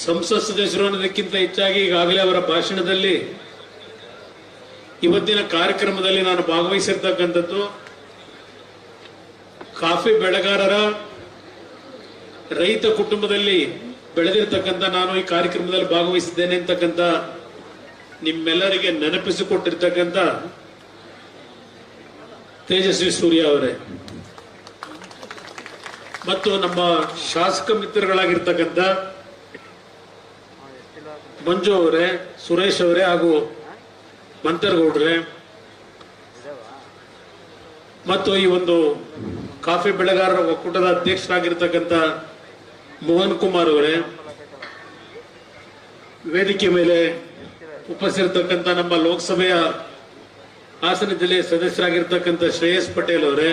ಸಂಸತ್ ಸದಸ್ಯರು ಅನ್ನೋದಕ್ಕಿಂತ ಹೆಚ್ಚಾಗಿ ಈಗಾಗಲೇ ಅವರ ಭಾಷಣದಲ್ಲಿ ಇವತ್ತಿನ ಕಾರ್ಯಕ್ರಮದಲ್ಲಿ ನಾನು ಭಾಗವಹಿಸಿರ್ತಕ್ಕಂಥದ್ದು ಕಾಫಿ ಬೆಳೆಗಾರರ ರೈತ ಕುಟುಂಬದಲ್ಲಿ ಬೆಳೆದಿರ್ತಕ್ಕಂಥ ನಾನು ಈ ಕಾರ್ಯಕ್ರಮದಲ್ಲಿ ಭಾಗವಹಿಸಿದ್ದೇನೆ ಅಂತಕ್ಕಂಥ ನಿಮ್ಮೆಲ್ಲರಿಗೆ ನೆನಪಿಸಿಕೊಟ್ಟಿರ್ತಕ್ಕಂಥ ತೇಜಸ್ವಿ ಸೂರ್ಯ ಅವರೇ ಮತ್ತು ನಮ್ಮ ಶಾಸಕ ಮಿತ್ರಗಳಾಗಿರ್ತಕ್ಕಂಥ ಮಂಜು ಅವರೇ, ಸುರೇಶ್ ಅವರೇ ಹಾಗೂ ಮಂತರ್ಗೌಡ್ರೆ ಮತ್ತು ಈ ಒಂದು ಕಾಫಿ ಬೆಳೆಗಾರರ ಒಕ್ಕೂಟದ ಅಧ್ಯಕ್ಷರಾಗಿರ್ತಕ್ಕಂಥ ಮೋಹನ್ ಕುಮಾರ್ ಅವರೇ, ವೇದಿಕೆ ಮೇಲೆ ಉಪಸ್ಥಿತರ್ತಕ್ಕಂಥ ನಮ್ಮ ಲೋಕಸಭೆಯ ಹಾಸನ ಜಿಲ್ಲೆಯ ಸದಸ್ಯರಾಗಿರ್ತಕ್ಕಂಥ ಶ್ರೇಯಸ್ ಪಟೇಲ್ ಅವರೇ,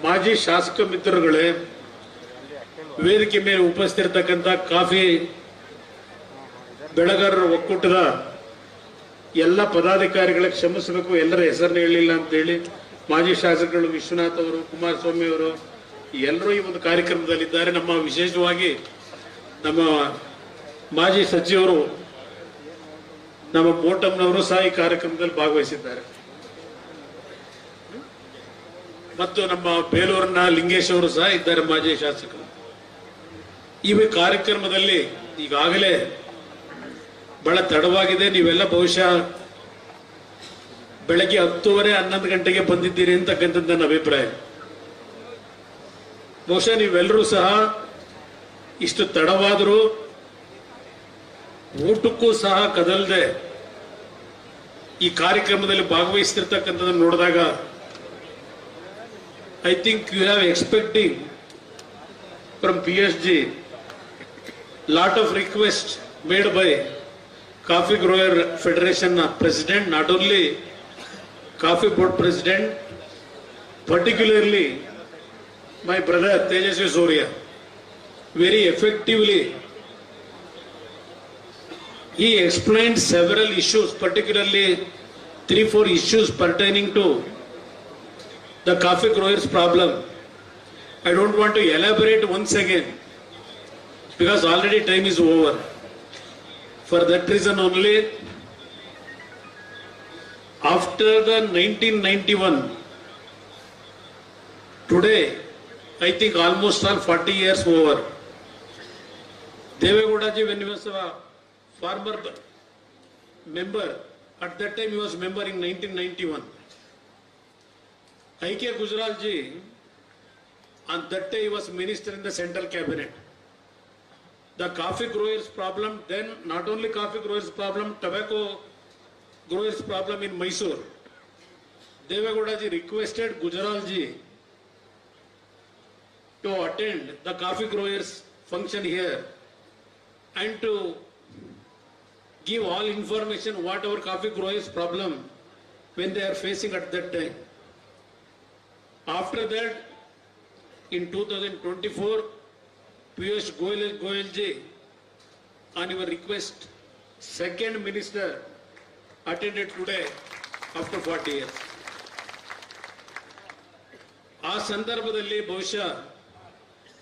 ಮಾಜಿ ಶಾಸಕ ಮಿತ್ರರುಗಳೇ, ವೇದಿಕೆ ಮೇಲೆ ಉಪಸ್ಥಿತರ್ತಕ್ಕಂಥ ಕಾಫಿ ಬೆಳೆಗಾರರ ಒಕ್ಕೂಟದ ಎಲ್ಲ ಪದಾಧಿಕಾರಿಗಳಿಗೆ ಕ್ಷಮಿಸಬೇಕು, ಎಲ್ಲರ ಹೆಸರನ್ನು ಹೇಳಿಲ್ಲ ಅಂತೇಳಿ. ಮಾಜಿ ಶಾಸಕರು ವಿಶ್ವನಾಥ್ ಅವರು, ಕುಮಾರಸ್ವಾಮಿ ಅವರು ಎಲ್ಲರೂ ಈ ಒಂದು ಕಾರ್ಯಕ್ರಮದಲ್ಲಿದ್ದಾರೆ. ನಮ್ಮ ವಿಶೇಷವಾಗಿ ನಮ್ಮ ಮಾಜಿ ಸಚಿವರು ನಮ್ಮ ಮೋಟಮ್ನವರು ಸಹ ಈ ಕಾರ್ಯಕ್ರಮದಲ್ಲಿ ಭಾಗವಹಿಸಿದ್ದಾರೆ ಮತ್ತು ನಮ್ಮ ಬೇಲೂರಿನ ಲಿಂಗೇಶ್ ಅವರು ಸಹ ಇದ್ದಾರೆ, ಮಾಜಿ ಶಾಸಕರು. ಈ ಕಾರ್ಯಕ್ರಮದಲ್ಲಿ ಈಗಾಗಲೇ ಬಹಳ ತಡವಾಗಿದೆ. ನೀವೆಲ್ಲ ಬಹುಶಃ ಬೆಳಗ್ಗೆ 10:30, 11 ಗಂಟೆಗೆ ಬಂದಿದ್ದೀರಿ ಅಂತಕ್ಕಂಥದ್ದು ನನ್ನ ಅಭಿಪ್ರಾಯ. ಬಹುಶಃ ನೀವೆಲ್ಲರೂ ಸಹ ಇಷ್ಟು ತಡವಾದರೂ ಊಟಕ್ಕೂ ಸಹ ಕದಲದೆ ಈ ಕಾರ್ಯಕ್ರಮದಲ್ಲಿ ಭಾಗವಹಿಸ್ತಿರ್ತಕ್ಕಂಥದ್ದನ್ನು ನೋಡಿದಾಗ I think you have expecting from PSG lot of requests made by Coffee Grower Federation President, not only Coffee Board President, particularly my brother Tejasvi Surya. Very effectively, he explained several issues, particularly 3-4 issues pertaining to the coffee growers' problem. I don't want to elaborate once again because already time is over. For that reason only, after the 1991, today, I think almost all 40 years over. Devegowdaji, when he was a farmer member, at that time he was member in 1991. I.K. Gujralji, on that day he was minister in the central cabinet. The coffee growers problem, then not only coffee growers problem, tobacco growers problem in Mysore. Devegowdaji requested Gujralji to attend the coffee growers function here and to give all information what our coffee growers problem when they are facing at that time. After that, in 2024, Piyush Goyalji, on your request, second minister attended today after 40 years. ಆ ಸಂದರ್ಭದಲ್ಲಿ ಬಹುಶಃ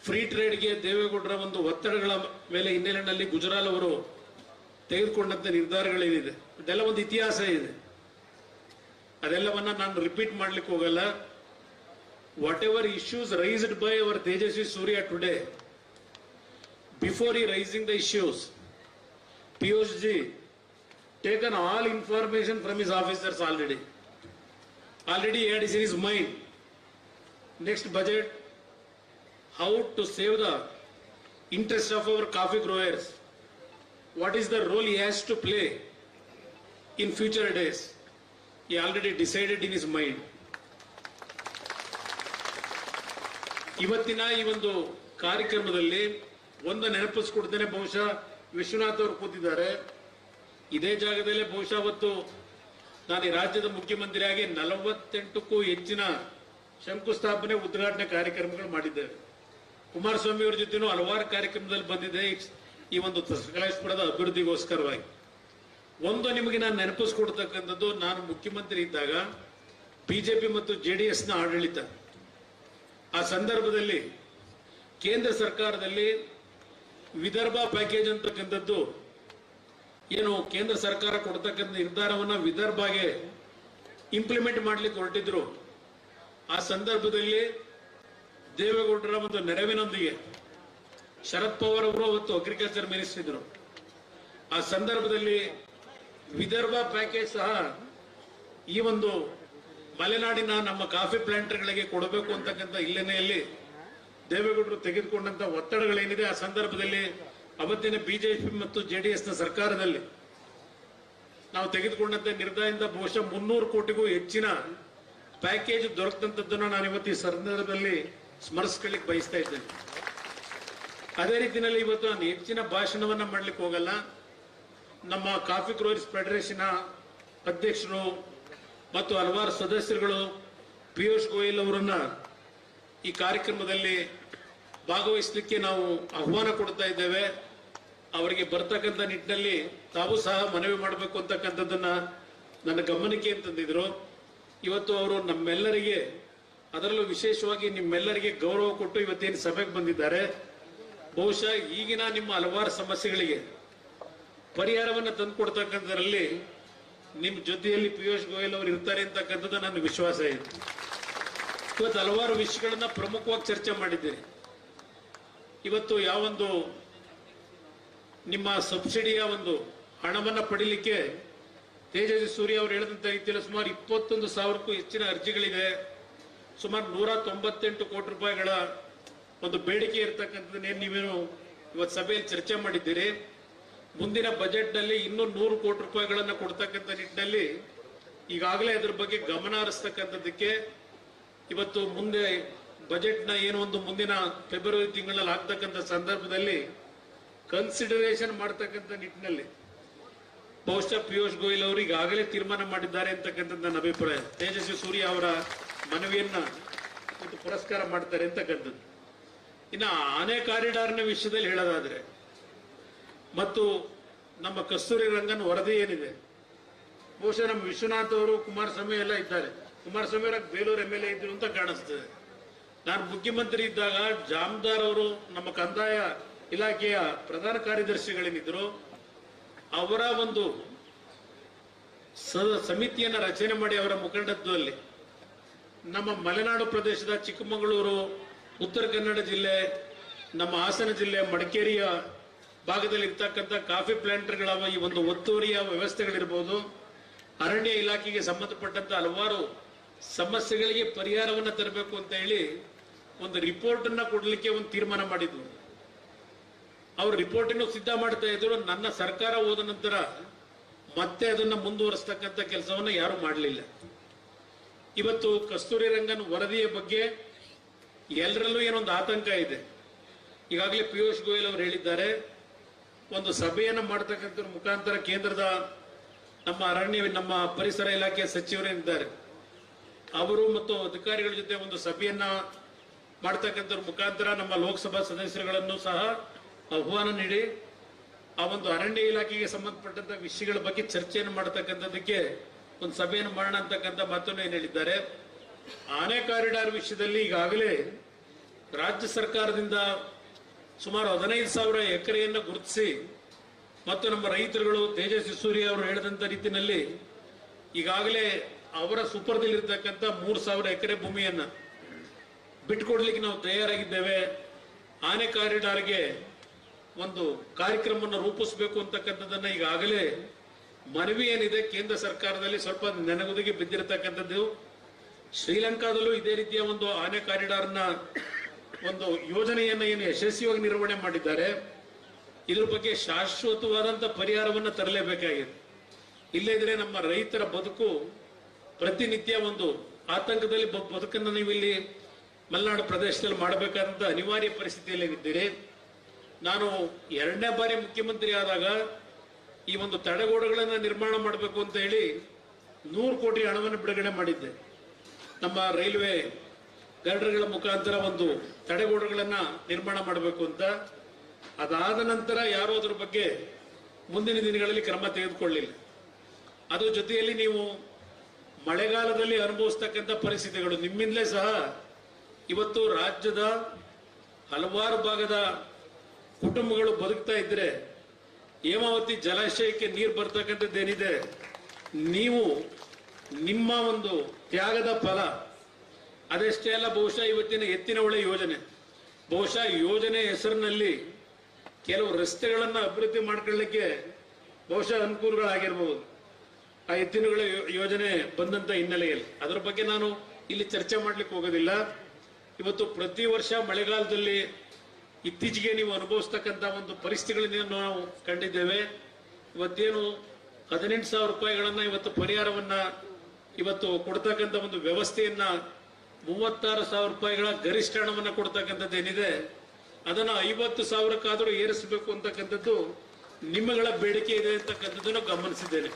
free ಟ್ರೇಡ್ಗೆ ದೇವೇಗೌಡರ ಒಂದು ಒತ್ತಡಗಳ ಮೇಲೆ ಹಿನ್ನೆಲೆಯಲ್ಲಿ ಗುಜರಾಲ್ ಅವರು ತೆಗೆದುಕೊಂಡಂತ ನಿರ್ಧಾರಗಳೇನಿದೆ ಅದೆಲ್ಲ ಒಂದು ಇತಿಹಾಸ ಇದೆ. ಅದೆಲ್ಲವನ್ನ ನಾನು ರಿಪೀಟ್ ಮಾಡ್ಲಿಕ್ಕೆ ಹೋಗಲ್ಲ. Whatever issues raised by our Tejasvi Surya today, before he raising the issues, Piyush ji taken all information from his officers already. Already he had in his mind next budget how to save the interest of our coffee growers. What is the role he has to play in future days? He already decided in his mind. ಇವತ್ತಿನ ಈ ಒಂದು ಕಾರ್ಯಕ್ರಮದಲ್ಲಿ ಒಂದು ನೆನಪಿಸ್ಕೊಡ್ತೇನೆ. ಬಹುಶಃ ವಿಶ್ವನಾಥ್ ಅವರು ಕೂತಿದ್ದಾರೆ ಇದೇ ಜಾಗದಲ್ಲೇ. ಬಹುಶಃ ಅವತ್ತು ನಾನು ಈ ರಾಜ್ಯದ ಮುಖ್ಯಮಂತ್ರಿಯಾಗಿ 48ಕ್ಕೂ ಹೆಚ್ಚಿನ ಶಂಕುಸ್ಥಾಪನೆ ಉದ್ಘಾಟನೆ ಕಾರ್ಯಕ್ರಮಗಳು ಮಾಡಿದ್ದೇವೆ. ಕುಮಾರಸ್ವಾಮಿ ಅವರ ಜೊತೆನೂ ಹಲವಾರು ಕಾರ್ಯಕ್ರಮದಲ್ಲಿ ಬಂದಿದೆ ಈ ಒಂದು ಸಕಲೇಶ್ಪುರದ ಅಭಿವೃದ್ಧಿಗೋಸ್ಕರವಾಗಿ. ಒಂದು ನಿಮಗೆ ನಾನು ನೆನಪಿಸ್ಕೊಡ್ತಕ್ಕಂಥದ್ದು, ನಾನು ಮುಖ್ಯಮಂತ್ರಿ ಇದ್ದಾಗ ಬಿಜೆಪಿ ಮತ್ತು JDS ನ ಆಡಳಿತ, ಆ ಸಂದರ್ಭದಲ್ಲಿ ಕೇಂದ್ರ ಸರ್ಕಾರದಲ್ಲಿ ವಿದರ್ಭ ಪ್ಯಾಕೇಜ್ ಅಂತಕ್ಕಂಥದ್ದು ಏನು ಕೇಂದ್ರ ಸರ್ಕಾರ ಕೊಡ್ತಕ್ಕಂಥ ನಿರ್ಧಾರವನ್ನ ವಿದರ್ಭಗೆ ಇಂಪ್ಲಿಮೆಂಟ್ ಮಾಡ್ಲಿಕ್ಕೆ ಹೊರಟಿದ್ರು. ಆ ಸಂದರ್ಭದಲ್ಲಿ ದೇವೇಗೌಡರ ಒಂದು ನೆರವಿನೊಂದಿಗೆ ಶರದ್ ಪವಾರ್ ಅವರು ಅವತ್ತು ಅಗ್ರಿಕಲ್ಚರ್ ಮಿನಿಸ್ಟರ್ ಇದ್ರು. ಆ ಸಂದರ್ಭದಲ್ಲಿ ವಿದರ್ಭ ಪ್ಯಾಕೇಜ್ ಸಹ ಈ ಒಂದು ಮಲೆನಾಡಿನ ನಮ್ಮ ಕಾಫಿ ಪ್ಲಾಂಟರ್ಗಳಿಗೆ ಕೊಡಬೇಕು ಅಂತಕ್ಕಂಥ ಹಿನ್ನೆಲೆಯಲ್ಲಿ ದೇವೇಗೌಡರು ತೆಗೆದುಕೊಂಡಂತ ಒತ್ತಡಗಳೇನಿದೆ ಆ ಸಂದರ್ಭದಲ್ಲಿ ಅವತ್ತಿನ ಬಿಜೆಪಿ ಮತ್ತು ಜೆಡಿಎಸ್ ನ ಸರ್ಕಾರದಲ್ಲಿ ನಾವು ತೆಗೆದುಕೊಂಡಂತ ನಿರ್ಧಾರದಿಂದ ಬಹುಶಃ 300 ಕೋಟಿಗೂ ಹೆಚ್ಚಿನ ಪ್ಯಾಕೇಜ್ ದೊರಕದಂತದ್ದನ್ನು ನಾನು ಇವತ್ತು ಈ ಸಂದರ್ಭದಲ್ಲಿ ಸ್ಮರಿಸ್ಕೊಳ್ಳಿಕ್ಕೆ ಬಯಸ್ತಾ ಇದ್ದೇನೆ. ಅದೇ ರೀತಿಯಲ್ಲಿ ಇವತ್ತು ನಾನು ಹೆಚ್ಚಿನ ಭಾಷಣವನ್ನ ಮಾಡ್ಲಿಕ್ಕೆ ಹೋಗಲ್ಲ. ನಮ್ಮ ಕಾಫಿ ಗ್ರೋವರ್ಸ್ ಫೆಡರೇಷನ್ ಅಧ್ಯಕ್ಷರು ಮತ್ತು ಹಲವಾರು ಸದಸ್ಯರುಗಳು ಪಿಯೂಷ್ ಗೋಯಲ್ ಅವರನ್ನ ಈ ಕಾರ್ಯಕ್ರಮದಲ್ಲಿ ಭಾಗವಹಿಸಲಿಕ್ಕೆ ನಾವು ಆಹ್ವಾನ ಕೊಡ್ತಾ ಇದ್ದೇವೆ. ಅವರಿಗೆ ಬರ್ತಕ್ಕಂಥ ನಿಟ್ಟಿನಲ್ಲಿ ತಾವು ಸಹ ಮನವಿ ಮಾಡಬೇಕು ಅಂತಕ್ಕಂಥದ್ದನ್ನ ನನ್ನ ಗಮನಕ್ಕೆ ತಂದಿದ್ರು. ಇವತ್ತು ಅವರು ನಮ್ಮೆಲ್ಲರಿಗೆ, ಅದರಲ್ಲೂ ವಿಶೇಷವಾಗಿ ನಿಮ್ಮೆಲ್ಲರಿಗೆ ಗೌರವ ಕೊಟ್ಟು ಇವತ್ತೇನು ಸಭೆಗೆ ಬಂದಿದ್ದಾರೆ. ಬಹುಶಃ ಈಗಿನ ನಿಮ್ಮ ಹಲವಾರು ಸಮಸ್ಯೆಗಳಿಗೆ ಪರಿಹಾರವನ್ನ ತಂದುಕೊಡ್ತಕ್ಕಂಥದ್ರಲ್ಲಿ ನಿಮ್ಮ ಜೊತೆಯಲ್ಲಿ ಪಿಯೂಷ್ ಗೋಯಲ್ ಅವರು ಇರ್ತಾರೆ ಅಂತಕ್ಕಂಥದ್ದು ನನ್ನ ವಿಶ್ವಾಸ ಇದೆ. ಇವತ್ತು ಹಲವಾರು ವಿಷಯಗಳನ್ನ ಪ್ರಮುಖವಾಗಿ ಚರ್ಚೆ ಮಾಡಿದ್ದೇನೆ. ಇವತ್ತು ಯಾವೊಂದು ನಿಮ್ಮ ಸಬ್ಸಿಡಿಯ ಒಂದು ಹಣವನ್ನ ಪಡಿಲಿಕ್ಕೆ ತೇಜಸ್ವಿ ಸೂರ್ಯ ಅವರು ಹೇಳಿದಂತ ರೀತಿಯಲ್ಲಿ ಸುಮಾರು 21,000ಕ್ಕೂ ಹೆಚ್ಚಿನ ಅರ್ಜಿಗಳಿದೆ. ಸುಮಾರು 198 ಕೋಟಿ ರೂಪಾಯಿಗಳ ಒಂದು ಬೇಡಿಕೆ ಇರತಕ್ಕಂಥದ್ದನ್ನೇ ನೀವೇನು ಇವತ್ತು ಸಭೆಯಲ್ಲಿ ಚರ್ಚೆ ಮಾಡಿದ್ದೀರಿ. ಮುಂದಿನ ಬಜೆಟ್ ನಲ್ಲಿ ಇನ್ನೂ 100 ಕೋಟಿ ರೂಪಾಯಿಗಳನ್ನ ಕೊಡ್ತಕ್ಕಂಥ ನಿಟ್ಟಿನಲ್ಲಿ ಈಗಾಗಲೇ ಅದ್ರ ಬಗ್ಗೆ ಗಮನ ಹರಿಸ್ತಕ್ಕಂಥದ್ದಕ್ಕೆ ಇವತ್ತು ಮುಂದೆ ಬಜೆಟ್ ನ ಏನು ಒಂದು ಮುಂದಿನ ಫೆಬ್ರವರಿ ತಿಂಗಳಲ್ಲಿ ಆಗ್ತಕ್ಕಂಥ ಸಂದರ್ಭದಲ್ಲಿ ಕನ್ಸಿಡರೇಷನ್ ಮಾಡ್ತಕ್ಕಂಥ ನಿಟ್ಟಿನಲ್ಲಿ ಬಹುಶಃ ಪಿಯೂಷ್ ಗೋಯಲ್ ಅವರು ಈಗಾಗಲೇ ತೀರ್ಮಾನ ಮಾಡಿದ್ದಾರೆ ಅಂತಕ್ಕಂಥದ್ದು ನನ್ನ ಅಭಿಪ್ರಾಯ. ತೇಜಸ್ವಿ ಸೂರ್ಯ ಅವರ ಮನವಿಯನ್ನ ಒಂದು ಪುರಸ್ಕಾರ ಮಾಡ್ತಾರೆ ಅಂತಕ್ಕಂಥದ್ದು. ಇನ್ನು ಆನೆ ಕಾರಿಡಾರ್ನ ವಿಷಯದಲ್ಲಿ ಹೇಳೋದಾದ್ರೆ ಮತ್ತು ನಮ್ಮ ಕಸ್ತೂರಿ ರಂಗನ್ ವರದಿ ಏನಿದೆ, ಬಹುಶಃ ನಮ್ಮ ವಿಶ್ವನಾಥ್ ಅವರು ಕುಮಾರಸ್ವಾಮಿ ಎಲ್ಲ ಇದ್ದಾರೆ. ಕುಮಾರಸ್ವಾಮಿ ಅವರ ಬೇಲೂರು MLA ಇದ್ರು ಅಂತ ಕಾಣಿಸ್ತದೆ. ನಾನು ಮುಖ್ಯಮಂತ್ರಿ ಇದ್ದಾಗ ಜಾಮದಾರ್ ಅವರು ನಮ್ಮ ಕಂದಾಯ ಇಲಾಖೆಯ ಪ್ರಧಾನ ಕಾರ್ಯದರ್ಶಿಗಳೇನಿದ್ರು ಅವರ ಒಂದು ಸಮಿತಿಯನ್ನ ರಚನೆ ಮಾಡಿ ಅವರ ಮುಖಂಡತ್ವದಲ್ಲಿ ನಮ್ಮ ಮಲೆನಾಡು ಪ್ರದೇಶದ ಚಿಕ್ಕಮಗಳೂರು, ಉತ್ತರ ಕನ್ನಡ ಜಿಲ್ಲೆ, ನಮ್ಮ ಹಾಸನ ಜಿಲ್ಲೆ, ಮಡಿಕೇರಿಯ ಭಾಗದಲ್ಲಿ ಇರ್ತಕ್ಕಂಥ ಕಾಫಿ ಪ್ಲಾಂಟರ್ಗಳ ಈ ಒಂದು ಒತ್ತುವರಿಯ ವ್ಯವಸ್ಥೆಗಳಿರ್ಬೋದು, ಅರಣ್ಯ ಇಲಾಖೆಗೆ ಸಂಬಂಧಪಟ್ಟಂತ ಹಲವಾರು ಸಮಸ್ಯೆಗಳಿಗೆ ಪರಿಹಾರವನ್ನ ತರಬೇಕು ಅಂತ ಹೇಳಿ ಒಂದು ರಿಪೋರ್ಟ್ ಅನ್ನ ಕೊಡ್ಲಿಕ್ಕೆ ಒಂದು ತೀರ್ಮಾನ ಮಾಡಿದ್ವು. ಅವ್ರು ರಿಪೋರ್ಟ್ ಅನ್ನು ಸಿದ್ಧ ಮಾಡ್ತಾ ಇದ್ರು. ನನ್ನ ಸರ್ಕಾರ ಹೋದ ನಂತರ ಮತ್ತೆ ಅದನ್ನ ಮುಂದುವರಿಸ್ತಕ್ಕಂಥ ಕೆಲಸವನ್ನ ಯಾರು ಮಾಡಲಿಲ್ಲ. ಇವತ್ತು ಕಸ್ತೂರಿ ರಂಗನ್ ವರದಿಯ ಬಗ್ಗೆ ಎಲ್ಲರಲ್ಲೂ ಏನೊಂದು ಆತಂಕ ಇದೆ. ಈಗಾಗಲೇ ಪಿಯೂಷ್ ಗೋಯಲ್ ಅವರು ಹೇಳಿದ್ದಾರೆ, ಒಂದು ಸಭೆಯನ್ನ ಮಾಡತಕ್ಕಂಥ ಮುಖಾಂತರ ಕೇಂದ್ರದ ನಮ್ಮ ಅರಣ್ಯ, ನಮ್ಮ ಪರಿಸರ ಇಲಾಖೆಯ ಸಚಿವರೇನಿದ್ದಾರೆ ಅವರು ಮತ್ತು ಅಧಿಕಾರಿಗಳ ಜೊತೆ ಒಂದು ಸಭೆಯನ್ನ ಮಾಡ್ತಕ್ಕಂಥ ಮುಖಾಂತರ ನಮ್ಮ ಲೋಕಸಭಾ ಸದಸ್ಯರುಗಳನ್ನು ಸಹ ಆಹ್ವಾನ ನೀಡಿ ಆ ಒಂದು ಅರಣ್ಯ ಇಲಾಖೆಗೆ ಸಂಬಂಧಪಟ್ಟಂತ ವಿಷಯಗಳ ಬಗ್ಗೆ ಚರ್ಚೆಯನ್ನು ಮಾಡತಕ್ಕಂಥದಕ್ಕೆ ಒಂದು ಸಭೆಯನ್ನು ಮಾಡೋಣ ಅಂತಕ್ಕಂಥ ಮಾತನ್ನು ಏನು ಹೇಳಿದ್ದಾರೆ. ಆನೆ ಕಾರಿಡಾರ್ ವಿಷಯದಲ್ಲಿ ಈಗಾಗಲೇ ರಾಜ್ಯ ಸರ್ಕಾರದಿಂದ ಸುಮಾರು 15,000 ಎಕರೆಯನ್ನು ಗುರುತಿಸಿ ಮತ್ತು ನಮ್ಮ ರೈತರುಗಳು ತೇಜಸ್ವಿ ಸೂರ್ಯ ಅವರು ಹೇಳಿದಂತ ರೀತಿಯಲ್ಲಿ ಈಗಾಗಲೇ ಅವರ ಸುಪರ್ದಲ್ಲಿರ್ತಕ್ಕಂಥ 3,000 ಎಕರೆ ಭೂಮಿಯನ್ನ ಬಿಟ್ಕೊಡ್ಲಿಕ್ಕೆ ನಾವು ತಯಾರಾಗಿದ್ದೇವೆ. ಆನೆ ಕಾರಿಡಾರ್ಗೆ ಒಂದು ಕಾರ್ಯಕ್ರಮವನ್ನು ರೂಪಿಸಬೇಕು ಅಂತಕ್ಕಂಥದ್ದನ್ನ ಈಗಾಗಲೇ ಮನವಿ ಏನಿದೆ ಕೇಂದ್ರ ಸರ್ಕಾರದಲ್ಲಿ ಸ್ವಲ್ಪ ನೆನಗುದಿಗೆ ಬಿದ್ದಿರತಕ್ಕಂಥದ್ದು. ಶ್ರೀಲಂಕಾದಲ್ಲೂ ಇದೇ ರೀತಿಯ ಒಂದು ಆನೆ ಕಾರಿಡಾರ್ನ ಒಂದು ಯೋಜನೆಯನ್ನ ಏನು ಯಶಸ್ವಿಯಾಗಿ ನಿರ್ವಹಣೆ ಮಾಡಿದ್ದಾರೆ. ಇದ್ರ ಬಗ್ಗೆ ಶಾಶ್ವತವಾದಂತ ಪರಿಹಾರವನ್ನ ತರಲೇಬೇಕಾಗಿದೆ. ಇಲ್ಲದಿದ್ರೆ ನಮ್ಮ ರೈತರ ಬದುಕು ಪ್ರತಿನಿತ್ಯ ಒಂದು ಆತಂಕದಲ್ಲಿ ಬದುಕನ್ನು ನೀವು ಇಲ್ಲಿ ಮಲೆನಾಡು ಪ್ರದೇಶದಲ್ಲಿ ಮಾಡಬೇಕಾದಂತ ಅನಿವಾರ್ಯ ಪರಿಸ್ಥಿತಿಯಲ್ಲಿ ಇದ್ದೀರಿ. ನಾನು 2ನೇ ಬಾರಿ ಮುಖ್ಯಮಂತ್ರಿ ಆದಾಗ ಈ ಒಂದು ತಡೆಗೋಡೆಗಳನ್ನ ನಿರ್ಮಾಣ ಮಾಡಬೇಕು ಅಂತ ಹೇಳಿ 100 ಕೋಟಿ ಹಣವನ್ನು ಬಿಡುಗಡೆ ಮಾಡಿದ್ದೆ. ನಮ್ಮ ರೈಲ್ವೆ ಗರ್ಡರ್ಗಳ ಮುಖಾಂತರ ಒಂದು ತಡೆಗೋಡೆಗಳನ್ನ ನಿರ್ಮಾಣ ಮಾಡಬೇಕು ಅಂತ. ಅದಾದ ನಂತರ ಯಾರು ಅದ್ರ ಬಗ್ಗೆ ಮುಂದಿನ ದಿನಗಳಲ್ಲಿ ಕ್ರಮ ತೆಗೆದುಕೊಳ್ಳಿಲ್ಲ. ಅದ್ರ ಜೊತೆಯಲ್ಲಿ ನೀವು ಮಳೆಗಾಲದಲ್ಲಿ ಅನುಭವಿಸ್ತಕ್ಕಂಥ ಪರಿಸ್ಥಿತಿಗಳು ನಿಮ್ಮಿಂದಲೇ ಸಹ ಇವತ್ತು ರಾಜ್ಯದ ಹಲವಾರು ಭಾಗದ ಕುಟುಂಬಗಳು ಬದುಕ್ತಾ ಇದ್ರೆ, ಹೇಮಾವತಿ ಜಲಾಶಯಕ್ಕೆ ನೀರು ಬರ್ತಕ್ಕಂಥದ್ದೇನಿದೆ, ನೀವು ನಿಮ್ಮ ಒಂದು ತ್ಯಾಗದ ಫಲ ಅದಷ್ಟೇ ಅಲ್ಲ. ಬಹುಶಃ ಇವತ್ತಿನ ಎತ್ತಿನ ಹೊಳೆ ಯೋಜನೆ, ಬಹುಶಃ ಯೋಜನೆ ಹೆಸರಿನಲ್ಲಿ ಕೆಲವು ರಸ್ತೆಗಳನ್ನ ಅಭಿವೃದ್ಧಿ ಮಾಡ್ಕೊಳ್ಳಿಕ್ಕೆ ಬಹುಶಃ ಅನುಕೂಲಗಳಾಗಿರ್ಬಹುದು ಆ ಎತ್ತಿನ ಹೊಳೆ ಯೋಜನೆ ಬಂದಂತ ಹಿನ್ನೆಲೆಯಲ್ಲಿ. ಅದರ ಬಗ್ಗೆ ನಾನು ಇಲ್ಲಿ ಚರ್ಚೆ ಮಾಡ್ಲಿಕ್ಕೆ ಹೋಗೋದಿಲ್ಲ. ಇವತ್ತು ಪ್ರತಿ ವರ್ಷ ಮಳೆಗಾಲದಲ್ಲಿ ಇತ್ತೀಚೆಗೆ ನೀವು ಅನುಭವಿಸ್ತಕ್ಕಂಥ ಒಂದು ಪರಿಸ್ಥಿತಿಗಳನ್ನ ನಾವು ಕಂಡಿದ್ದೇವೆ. ಇವತ್ತೇನು 18,000 ರೂಪಾಯಿಗಳನ್ನ ಇವತ್ತು ಪರಿಹಾರವನ್ನ ಇವತ್ತು ಕೊಡ್ತಕ್ಕಂಥ ಒಂದು ವ್ಯವಸ್ಥೆಯನ್ನ 36,000 ರೂಪಾಯಿಗಳ ಗರಿಷ್ಠ ಹಣವನ್ನ ಕೊಡ್ತಕ್ಕಂಥದ್ದು ಏನಿದೆ, ಅದನ್ನ 50,000ಕ್ಕಾದ್ರೂ ಏರಿಸಬೇಕು ಅಂತಕ್ಕಂಥದ್ದು ನಿಮ್ಮಗಳ ಬೇಡಿಕೆ ಇದೆ ಅಂತಕ್ಕಂಥದ್ದನ್ನು ಗಮನಿಸಿದ್ದೇನೆ.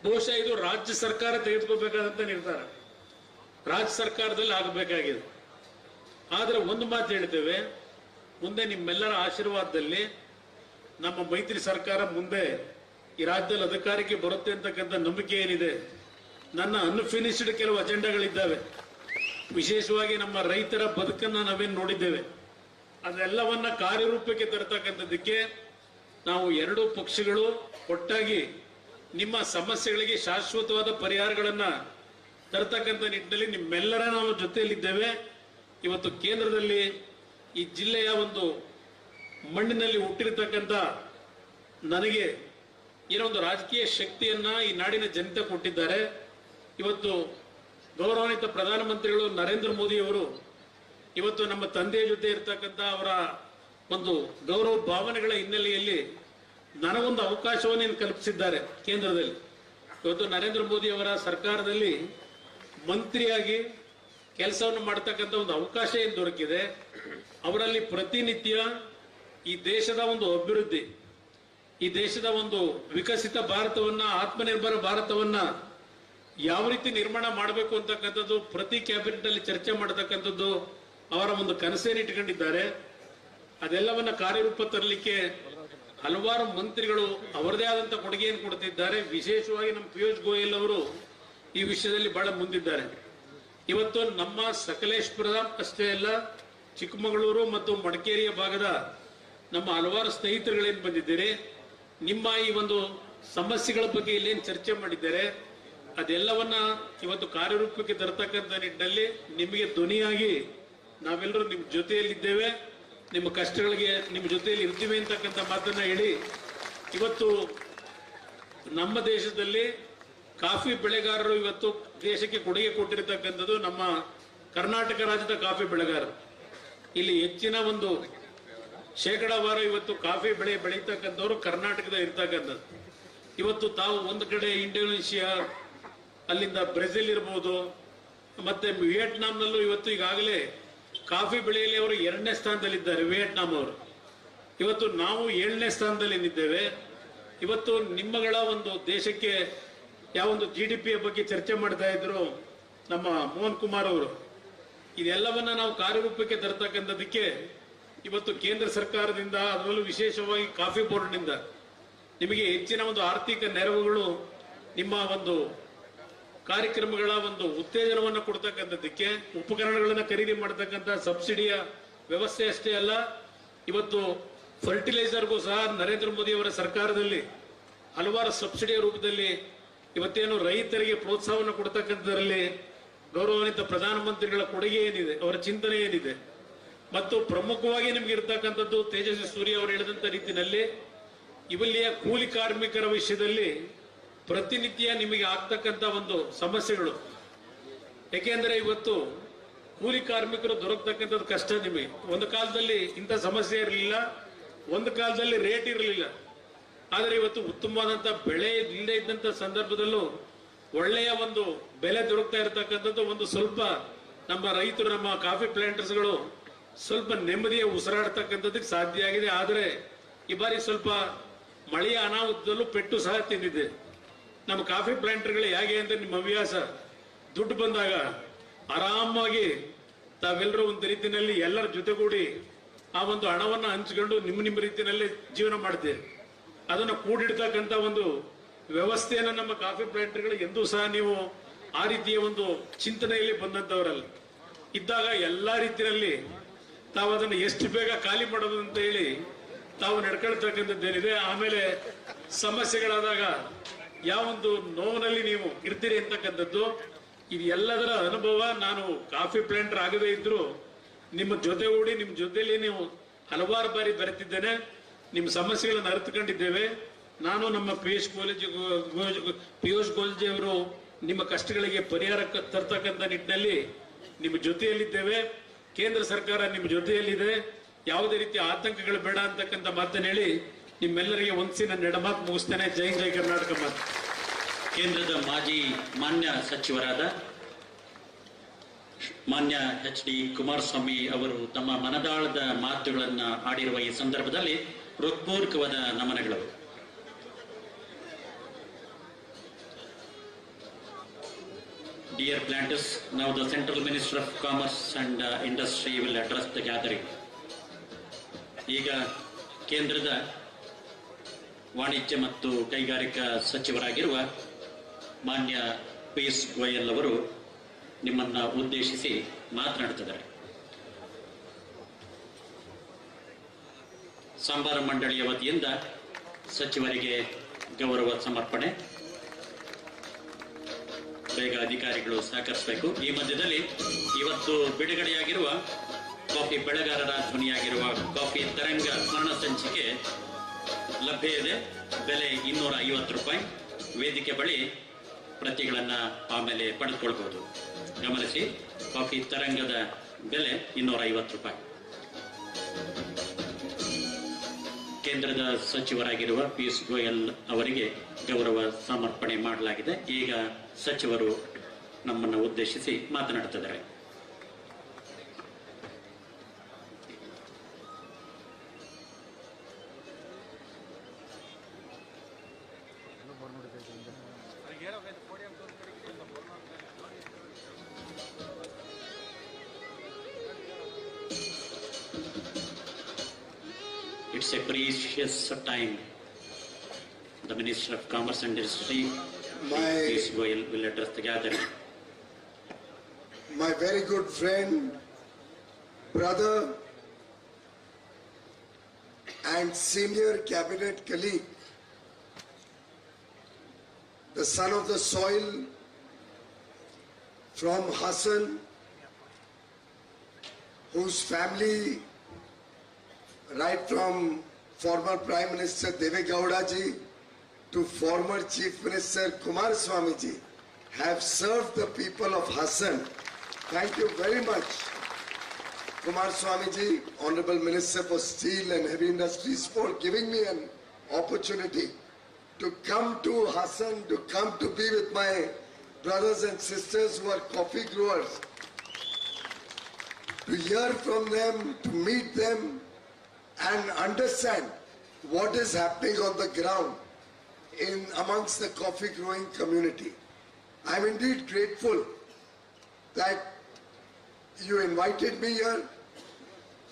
ಬಹುಶಃ ಇದು ರಾಜ್ಯ ಸರ್ಕಾರ ತೆಗೆದುಕೋಬೇಕಾದಂತ ನಿರ್ಧಾರ, ರಾಜ್ಯ ಸರ್ಕಾರದಲ್ಲಿ ಆಗಬೇಕಾಗಿದೆ. ಆದ್ರೆ ಒಂದು ಮಾತು ಹೇಳ್ತೇವೆ, ಮುಂದೆ ನಿಮ್ಮೆಲ್ಲರ ಆಶೀರ್ವಾದದಲ್ಲಿ ನಮ್ಮ ಮೈತ್ರಿ ಸರ್ಕಾರ ಮುಂದೆ ಈ ರಾಜ್ಯದಲ್ಲಿ ಅಧಿಕಾರಕ್ಕೆ ಬರುತ್ತೆ ಅಂತಕ್ಕಂಥ ನಂಬಿಕೆ ಏನಿದೆ. ನನ್ನ ಅನ್ಫಿನಿಶ್ಡ್ ಕೆಲವು ಅಜೆಂಡಾಗಳಿದ್ದಾವೆ. ವಿಶೇಷವಾಗಿ ನಮ್ಮ ರೈತರ ಬದುಕನ್ನ ನಾವೇನು ನೋಡಿದ್ದೇವೆ, ಅದೆಲ್ಲವನ್ನ ಕಾರ್ಯರೂಪಕ್ಕೆ ತರತಕ್ಕಂಥದ್ದಕ್ಕೆ ನಾವು ಎರಡೂ ಪಕ್ಷಗಳು ಒಟ್ಟಾಗಿ ನಿಮ್ಮ ಸಮಸ್ಯೆಗಳಿಗೆ ಶಾಶ್ವತವಾದ ಪರಿಹಾರಗಳನ್ನ ತರತಕ್ಕಂಥ ನಿಟ್ಟಿನಲ್ಲಿ ನಿಮ್ಮೆಲ್ಲರ ನಾವು ಜೊತೆಯಲ್ಲಿದ್ದೇವೆ. ಇವತ್ತು ಕೇಂದ್ರದಲ್ಲಿ ಈ ಜಿಲ್ಲೆಯ ಒಂದು ಮಣ್ಣಿನಲ್ಲಿ ಹುಟ್ಟಿರತಕ್ಕಂಥ ನನಗೆ ಏನೋ ಒಂದು ರಾಜಕೀಯ ಶಕ್ತಿಯನ್ನ ಈ ನಾಡಿನ ಜನತೆ ಕೊಟ್ಟಿದ್ದಾರೆ. ಇವತ್ತು ಗೌರವಾನ್ವಿತ ಪ್ರಧಾನಮಂತ್ರಿಗಳು ನರೇಂದ್ರ ಮೋದಿ ಅವರು ಇವತ್ತು ನಮ್ಮ ತಂದೆಯ ಜೊತೆ ಇರತಕ್ಕಂಥ ಅವರ ಒಂದು ಗೌರವ ಭಾವನೆಗಳ ಹಿನ್ನೆಲೆಯಲ್ಲಿ ನನಗೊಂದು ಅವಕಾಶವನ್ನು ಕಲ್ಪಿಸಿದ್ದಾರೆ ಕೇಂದ್ರದಲ್ಲಿ. ಇವತ್ತು ನರೇಂದ್ರ ಮೋದಿ ಅವರ ಸರ್ಕಾರದಲ್ಲಿ ಮಂತ್ರಿಯಾಗಿ ಕೆಲಸವನ್ನು ಮಾಡತಕ್ಕಂಥ ಒಂದು ಅವಕಾಶ ಏನು ದೊರಕಿದೆ. ಅವರಲ್ಲಿ ಪ್ರತಿನಿತ್ಯ ಈ ದೇಶದ ಒಂದು ಅಭಿವೃದ್ಧಿ, ಈ ದೇಶದ ಒಂದು ವಿಕಸಿತ ಭಾರತವನ್ನ, ಆತ್ಮನಿರ್ಭರ ಭಾರತವನ್ನ ಯಾವ ರೀತಿ ನಿರ್ಮಾಣ ಮಾಡಬೇಕು ಅಂತಕ್ಕಂಥದ್ದು ಪ್ರತಿ ಕ್ಯಾಬಿನೆಟ್ ಅಲ್ಲಿ ಚರ್ಚೆ ಮಾಡತಕ್ಕಂಥದ್ದು ಅವರ ಒಂದು ಕನಸೇನು ಇಟ್ಕೊಂಡಿದ್ದಾರೆ. ಅದೆಲ್ಲವನ್ನ ಕಾರ್ಯರೂಪ ತರಲಿಕ್ಕೆ ಹಲವಾರು ಮಂತ್ರಿಗಳು ಅವರದೇ ಆದಂತ ಕೊಡುಗೆಯನ್ನು ಕೊಡ್ತಿದ್ದಾರೆ. ವಿಶೇಷವಾಗಿ ನಮ್ಮ ಪಿಯೂಷ್ ಗೋಯಲ್ ಅವರು ಈ ವಿಷಯದಲ್ಲಿ ಬಹಳ ಮುಂದಿದ್ದಾರೆ. ಇವತ್ತು ನಮ್ಮ ಸಕಲೇಶ್ಪುರ ಅಷ್ಟೇ ಅಲ್ಲ, ಚಿಕ್ಕಮಗಳೂರು ಮತ್ತು ಮಡಿಕೇರಿಯ ಭಾಗದ ನಮ್ಮ ಹಲವಾರು ಸ್ನೇಹಿತರುಗಳೇನು ಬಂದಿದ್ದೀರಿ, ನಿಮ್ಮ ಈ ಒಂದು ಸಮಸ್ಯೆಗಳ ಬಗ್ಗೆ ಇಲ್ಲೇನು ಚರ್ಚೆ ಮಾಡಿದ್ದಾರೆ, ಅದೆಲ್ಲವನ್ನ ಇವತ್ತು ಕಾರ್ಯರೂಪಕ್ಕೆ ತರತಕ್ಕಂಥ ನಿಟ್ಟಿನಲ್ಲಿ ನಿಮಗೆ ಧ್ವನಿಯಾಗಿ ನಾವೆಲ್ಲರೂ ನಿಮ್ಮ ಜೊತೆಯಲ್ಲಿದ್ದೇವೆ, ನಿಮ್ಮ ಕಷ್ಟಗಳಿಗೆ ನಿಮ್ಮ ಜೊತೆಯಲ್ಲಿ ಇರ್ತೀವಿ ಅಂತಕ್ಕಂಥ ಮಾತನ್ನ ಹೇಳಿ, ಇವತ್ತು ನಮ್ಮ ದೇಶದಲ್ಲಿ ಕಾಫಿ ಬೆಳೆಗಾರರು ಇವತ್ತು ದೇಶಕ್ಕೆ ಕೊಡುಗೆ ಕೊಟ್ಟಿರತಕ್ಕಂಥದ್ದು ನಮ್ಮ ಕರ್ನಾಟಕ ರಾಜ್ಯದ ಕಾಫಿ ಬೆಳೆಗಾರರು. ಇಲ್ಲಿ ಹೆಚ್ಚಿನ ಒಂದು ಶೇಕಡಾವಾರು ಇವತ್ತು ಕಾಫಿ ಬೆಳೆ ಬೆಳೀತಕ್ಕಂಥವ್ರು ಕರ್ನಾಟಕದ ಇರ್ತಕ್ಕಂಥದ್ದು. ಇವತ್ತು ತಾವು ಒಂದು ಕಡೆ ಇಂಡೋನೇಷಿಯಾ, ಅಲ್ಲಿಂದ ಬ್ರೆಜಿಲ್ ಇರ್ಬೋದು, ಮತ್ತೆ ವಿಯೆಟ್ನಾಂನಲ್ಲೂ ಇವತ್ತು ಈಗಾಗಲೇ ಕಾಫಿ ಬೆಳೆಯಲ್ಲಿ ಅವರು 2ನೇ ಸ್ಥಾನದಲ್ಲಿದ್ದಾರೆ ವಿಯೆಟ್ನಾಂ ಅವರು. ಇವತ್ತು ನಾವು 7ನೇ ಸ್ಥಾನದಲ್ಲಿ ನಿದ್ದೇವೆ. ಇವತ್ತು ನಿಮ್ಮಗಳ ಒಂದು ದೇಶಕ್ಕೆ ಯಾವೊಂದು GDP ಬಗ್ಗೆ ಚರ್ಚೆ ಮಾಡ್ತಾ ಇದ್ರು ನಮ್ಮ ಮೋಹನ್ ಕುಮಾರ್ ಅವರು, ಇದೆಲ್ಲವನ್ನ ನಾವು ಕಾರ್ಯರೂಪಕ್ಕೆ ತರತಕ್ಕಂಥದಕ್ಕೆ ಇವತ್ತು ಕೇಂದ್ರ ಸರ್ಕಾರದಿಂದ, ಅದರಲ್ಲೂ ವಿಶೇಷವಾಗಿ ಕಾಫಿ ಬೋರ್ಡ್ನಿಂದ ನಿಮಗೆ ಹೆಚ್ಚಿನ ಒಂದು ಆರ್ಥಿಕ ನೆರವುಗಳು, ನಿಮ್ಮ ಒಂದು ಕಾರ್ಯಕ್ರಮಗಳ ಒಂದು ಉತ್ತೇಜನವನ್ನು ಕೊಡ್ತಕ್ಕಂಥದ್ದಕ್ಕೆ, ಉಪಕರಣಗಳನ್ನು ಖರೀದಿ ಮಾಡತಕ್ಕಂಥ ಸಬ್ಸಿಡಿಯ ವ್ಯವಸ್ಥೆ ಅಷ್ಟೇ ಅಲ್ಲ, ಇವತ್ತು ಫರ್ಟಿಲೈಸರ್ಗೂ ಸಹ ನರೇಂದ್ರ ಮೋದಿ ಅವರ ಸರ್ಕಾರದಲ್ಲಿ ಹಲವಾರು ಸಬ್ಸಿಡಿಯ ರೂಪದಲ್ಲಿ ಇವತ್ತೇನು ರೈತರಿಗೆ ಪ್ರೋತ್ಸಾಹವನ್ನು ಕೊಡ್ತಕ್ಕಂಥದ್ರಲ್ಲಿ ಗೌರವಾನ್ವಿತ ಪ್ರಧಾನಮಂತ್ರಿಗಳ ಕೊಡುಗೆ ಏನಿದೆ, ಅವರ ಚಿಂತನೆ ಏನಿದೆ, ಮತ್ತು ಪ್ರಮುಖವಾಗಿ ನಿಮ್ಗೆ ಇರ್ತಕ್ಕಂಥದ್ದು ತೇಜಸ್ವಿ ಸೂರ್ಯ ಅವರು ಹೇಳಿದಂತ ರೀತಿಯಲ್ಲಿ ಇಲ್ಲಿಯ ಕೂಲಿ ಕಾರ್ಮಿಕರ ವಿಷಯದಲ್ಲಿ ಪ್ರತಿನಿತ್ಯ ನಿಮಗೆ ಆಗ್ತಕ್ಕಂಥ ಒಂದು ಸಮಸ್ಯೆಗಳು. ಯಾಕೆಂದ್ರೆ ಇವತ್ತು ಕೂಲಿ ಕಾರ್ಮಿಕರು ದೊರಕತಕ್ಕಂಥದ್ದು ಕಷ್ಟ. ನಿಮಗೆ ಒಂದು ಕಾಲದಲ್ಲಿ ಇಂಥ ಸಮಸ್ಯೆ ಇರಲಿಲ್ಲ, ಒಂದು ಕಾಲದಲ್ಲಿ ರೇಟ್ ಇರಲಿಲ್ಲ. ಆದರೆ ಇವತ್ತು ಉತ್ತಮವಾದಂಥ ಬೆಳೆ ಇಲ್ಲದೆ ಇದ್ದಂಥ ಸಂದರ್ಭದಲ್ಲೂ ಒಳ್ಳೆಯ ಒಂದು ಬೆಲೆ ದೊರಕ್ತಾ ಇರತಕ್ಕಂಥದ್ದು ಒಂದು ಸ್ವಲ್ಪ ನಮ್ಮ ರೈತರು, ನಮ್ಮ ಕಾಫಿ ಪ್ಲಾಂಟರ್ಸ್ಗಳು ಸ್ವಲ್ಪ ನೆಮ್ಮದಿಯ ಉಸಿರಾಡ್ತಕ್ಕಂಥದ್ದಕ್ಕೆ ಸಾಧ್ಯ ಆಗಿದೆ. ಆದರೆ ಈ ಬಾರಿ ಸ್ವಲ್ಪ ಮಳೆಯ ಅನಾಹುತದಲ್ಲೂ ಪೆಟ್ಟು ಸಹ ತಿಂದಿದೆ. ನಮ್ಮ ಕಾಫಿ ಪ್ಲಾಂಟರ್ಗಳು ಹೇಗೆ ಅಂದ್ರೆ, ನಿಮ್ಮ ಹವ್ಯಾಸ ದುಡ್ಡು ಬಂದಾಗ ಆರಾಮಾಗಿ ತಾವೆಲ್ಲರೂ ಒಂದು ರೀತಿಯಲ್ಲಿ ಎಲ್ಲರ ಜೊತೆಗೂಡಿ ಆ ಒಂದು ಹಣವನ್ನು ಹಂಚಿಕೊಂಡು ನಿಮ್ಮ ರೀತಿಯಲ್ಲಿ ಜೀವನ ಮಾಡ್ತೀವಿ. ಅದನ್ನು ಕೂಡಿಡ್ತಕ್ಕಂಥ ಒಂದು ವ್ಯವಸ್ಥೆಯನ್ನ ನಮ್ಮ ಕಾಫಿ ಪ್ಲಾಂಟರ್ಗಳು ಎಂದೂ ಸಹ ನೀವು ಆ ರೀತಿಯ ಒಂದು ಚಿಂತನೆಯಲ್ಲಿ ಬಂದಂತವರಲ್ಲ. ಇದ್ದಾಗ ಎಲ್ಲಾ ರೀತಿಯಲ್ಲಿ ತಾವು ಅದನ್ನು ಎಷ್ಟು ಬೇಗ ಖಾಲಿ ಮಾಡೋದು ಅಂತ ಹೇಳಿ ತಾವು ನಡ್ಕೊಳ್ತಕ್ಕಂಥದ್ದೇನಿದೆ. ಆಮೇಲೆ ಸಮಸ್ಯೆಗಳಾದಾಗ ಯಾವೊಂದು ನೋವಿನಲ್ಲಿ ನೀವು ಇರ್ತೀರಿ ಅಂತಕ್ಕಂಥದ್ದು, ಇದು ಎಲ್ಲದರ ಅನುಭವ. ನಾನು ಕಾಫಿ ಪ್ಲಾಂಟರ್ ಆಗದೇ ಇದ್ರು ನಿಮ್ಮ ಜೊತೆ ಓಡಿ ನಿಮ್ಮ ಜೊತೆಯಲ್ಲಿ ನೀವು ಹಲವಾರು ಬಾರಿ ಬೆರೆತಿದ್ದೇನೆ. ನಿಮ್ಮ ಸಮಸ್ಯೆಗಳನ್ನು ಅರಿತುಕೊಂಡಿದ್ದೇವೆ. ನಾನು ನಮ್ಮ ಪಿಯೂಷ್ ಗೋಲ್ಜಿ ಅವರು ನಿಮ್ಮ ಕಷ್ಟಗಳಿಗೆ ಪರಿಹಾರ ತರ್ತಕ್ಕಂಥ ನಿಟ್ಟಿನಲ್ಲಿ ನಿಮ್ಮ ಜೊತೆಯಲ್ಲಿದ್ದೇವೆ. ಕೇಂದ್ರ ಸರ್ಕಾರ ನಿಮ್ಮ ಜೊತೆಯಲ್ಲಿದೆ. ಯಾವುದೇ ರೀತಿಯ ಆತಂಕಗಳು ಬೇಡ ಅಂತಕ್ಕಂಥ ಮಾತನ್ನು ಹೇಳಿ ನಿಮ್ಮೆಲ್ಲರಿಗೆ ಒಂದ್ಸಿ ನನ್ನ ಎಡಮಾತು ಮುಗಿಸ್ತೇನೆ. ಜೈ ಜೈ ಕರ್ನಾಟಕ ಮಾತು. ಕೇಂದ್ರದ ಮಾನ್ಯ ಸಚಿವರಾದ ಮಾನ್ಯ ಎಚ್ ಡಿ ಕುಮಾರಸ್ವಾಮಿ ಅವರು ತಮ್ಮ ಮನದಾಳದ ಮಾತುಗಳನ್ನು ಆಡಿರುವ ಈ ಸಂದರ್ಭದಲ್ಲಿ ಹೃತ್ಪೂರ್ವಕವಾದ ನಮನಗಳು. Dear planters, now the Central Minister of Commerce and Industry will address the gathering. ಈಗ ಕೇಂದ್ರದ ವಾಣಿಜ್ಯ ಮತ್ತು ಕೈಗಾರಿಕಾ ಸಚಿವರಾಗಿರುವ ಮಾನ್ಯ ಪಿಯೂಷ್ ಗೋಯಲ್ ಅವರು ನಿಮ್ಮನ್ನ ಉದ್ದೇಶಿಸಿ ಮಾತನಾಡುತ್ತಿದ್ದಾರೆ. ಸಂಬಾರ ಮಂಡಳಿಯ ವತಿಯಿಂದ ಸಚಿವರಿಗೆ ಗೌರವ ಸಮರ್ಪಣೆ. ಬೇಗ ಅಧಿಕಾರಿಗಳು ಸಹಕರಿಸಬೇಕು. ಈ ಮಧ್ಯದಲ್ಲಿ ಇವತ್ತು ಬಿಡುಗಡೆಯಾಗಿರುವ ಕಾಫಿ ಬೆಳೆಗಾರರ ಧ್ವನಿಯಾಗಿರುವ ಕಾಫಿ ತರಂಗ ಸ್ಮರಣ ಸಂಚಿಕೆ ಲಭ್ಯ ಇದೆ. ಬೆಲೆ 250 ರೂಪಾಯಿ. ವೇದಿಕೆ ಬಳಿ ಪ್ರತಿಗಳನ್ನ ಆಮೇಲೆ ಪಡೆದುಕೊಳ್ಬಹುದು. ಗಮನಿಸಿ, ಕಾಫಿ ತರಂಗದ ಬೆಲೆ 250 ರೂಪಾಯಿ. ಕೇಂದ್ರದ ಸಚಿವರಾಗಿರುವ ಪಿಯೂಷ್ ಗೋಯಲ್ ಅವರಿಗೆ ಗೌರವ ಸಮರ್ಪಣೆ ಮಾಡಲಾಗಿದೆ. ಈಗ ಸಚಿವರು ನಮ್ಮನ್ನು ಉದ್ದೇಶಿಸಿ ಮಾತನಾಡುತ್ತಿದ್ದಾರೆ. It's a precious time. The Minister of Commerce and Industry, Piyush Goyal, will address the gathering. My very good friend, brother, and senior cabinet colleague, the son of the soil from Hassan, whose family, right from former Prime Minister Deve Gowda ji to former Chief Minister Kumaraswamy ji, have served the people of Hassan. Thank you very much, Kumaraswamy ji, Honorable Minister for Steel and Heavy Industries, for giving me an opportunity to come to Hassan, to come to be with my brothers and sisters who are coffee growers, to hear from them, to meet them, and understand what is happening on the ground in amongst the coffee growing community. I am indeed grateful that you invited me here.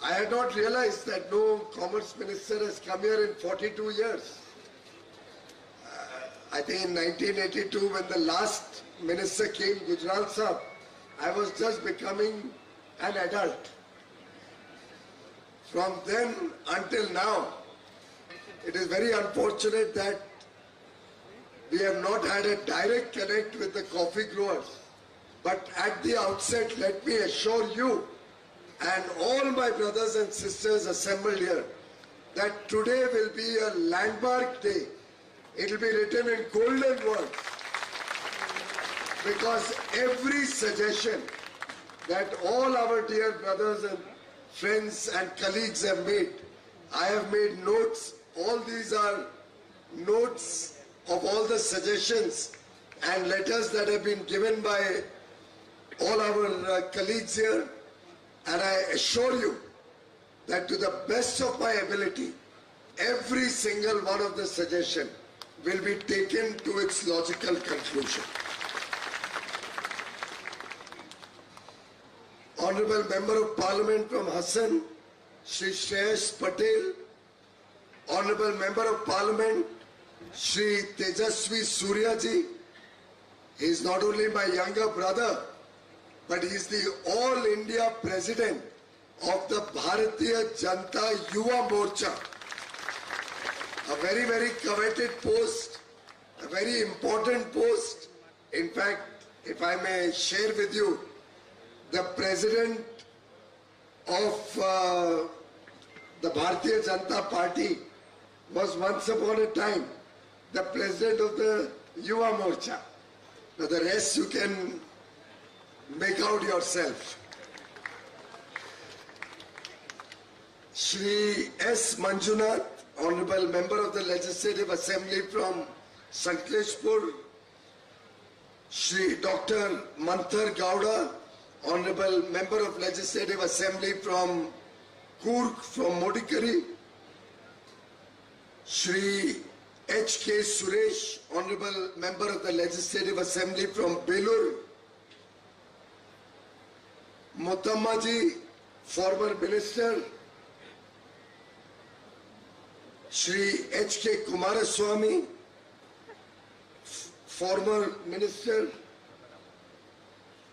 I had not realized that no Commerce Minister has come here in 42 years. I think in 1982, when the last minister came, Gujral Sahab, I was just becoming an adult. From then until now, it is very unfortunate that we have not had a direct connect with the coffee growers. But at the outset, let me assure you and all my brothers and sisters assembled here that today will be a landmark day. It will be written in golden words, because every suggestion that all our dear brothers and friends and colleagues have made, I have made notes. All these are notes of all the suggestions and letters that have been given by all our colleagues here, and I assure you that to the best of my ability, every single one of the suggestion will be taken to its logical conclusion. Honorable Member of Parliament from Hassan, Shri Shreyash Patel, Honorable Member of Parliament, Shri Tejasvi Surya ji. He is not only my younger brother, but he is the All India President of the Bharatiya Janata Yuva Morcha. A very, very coveted post, a very important post. In fact, if I may share with you, the president of the Bharatiya Janata Party was once upon a time the president of the Yuva Morcha. Now the rest you can make out yourself. Shri S. Manjunath, Honorable Member of the Legislative Assembly from Sankleshpur. Shri Dr. Manthar Gowda, Honorable Member of Legislative Assembly from Coorg, from Modikari. Shri H.K. Suresh, Honorable Member of the Legislative Assembly from Belur. Motammaji, former Minister. Shri H.K. Kumaraswamy, former Minister.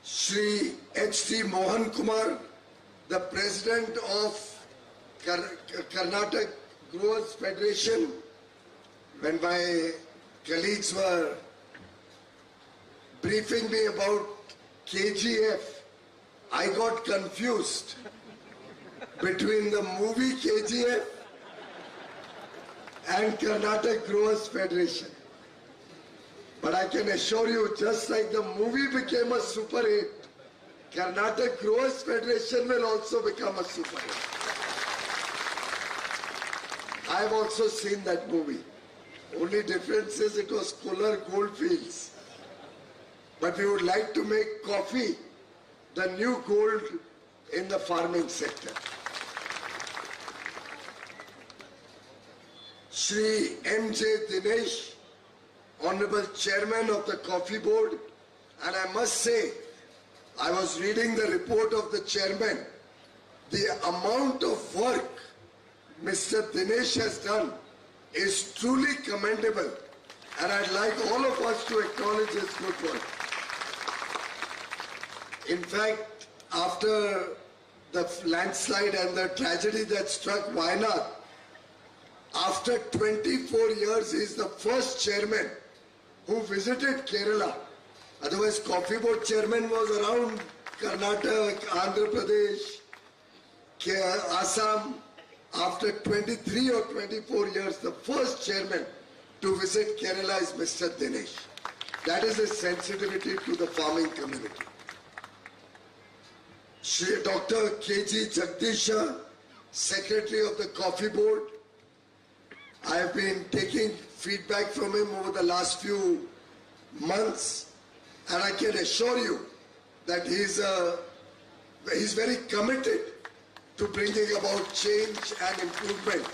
Shri H.T. Mohan Kumar, the President of Karnataka Growers Federation. When my colleagues were briefing me about KGF, I got confused between the movie KGF and Karnataka Growers Federation. But I can assure you, just like the movie became a super hit, Karnataka Growers Federation will also become a super hit. I have also seen that movie. Only difference is it was Kolar Goldfields. But we would like to make coffee the new gold in the farming sector. Shri M.J. Dinesh, Honorable Chairman of the Coffee Board, and I must say, I was reading the report of the Chairman. The amount of work Mr. Dinesh has done is truly commendable, and I'd like all of us to acknowledge his good work. In fact, after the landslide and the tragedy that struck Wayanad, after 24 years, he is the first chairman who visited Kerala. Otherwise, Coffee Board chairman was around Karnataka, Andhra Pradesh, Assam. After 23 or 24 years, the first chairman to visit Kerala is Mr. Dinesh. That is his sensitivity to the farming community. Shri Dr. K.G. Jagdisha, Secretary of the Coffee Board. I have been taking feedback from him over the last few months, and I can assure you that he's very committed to bringing about change and improvement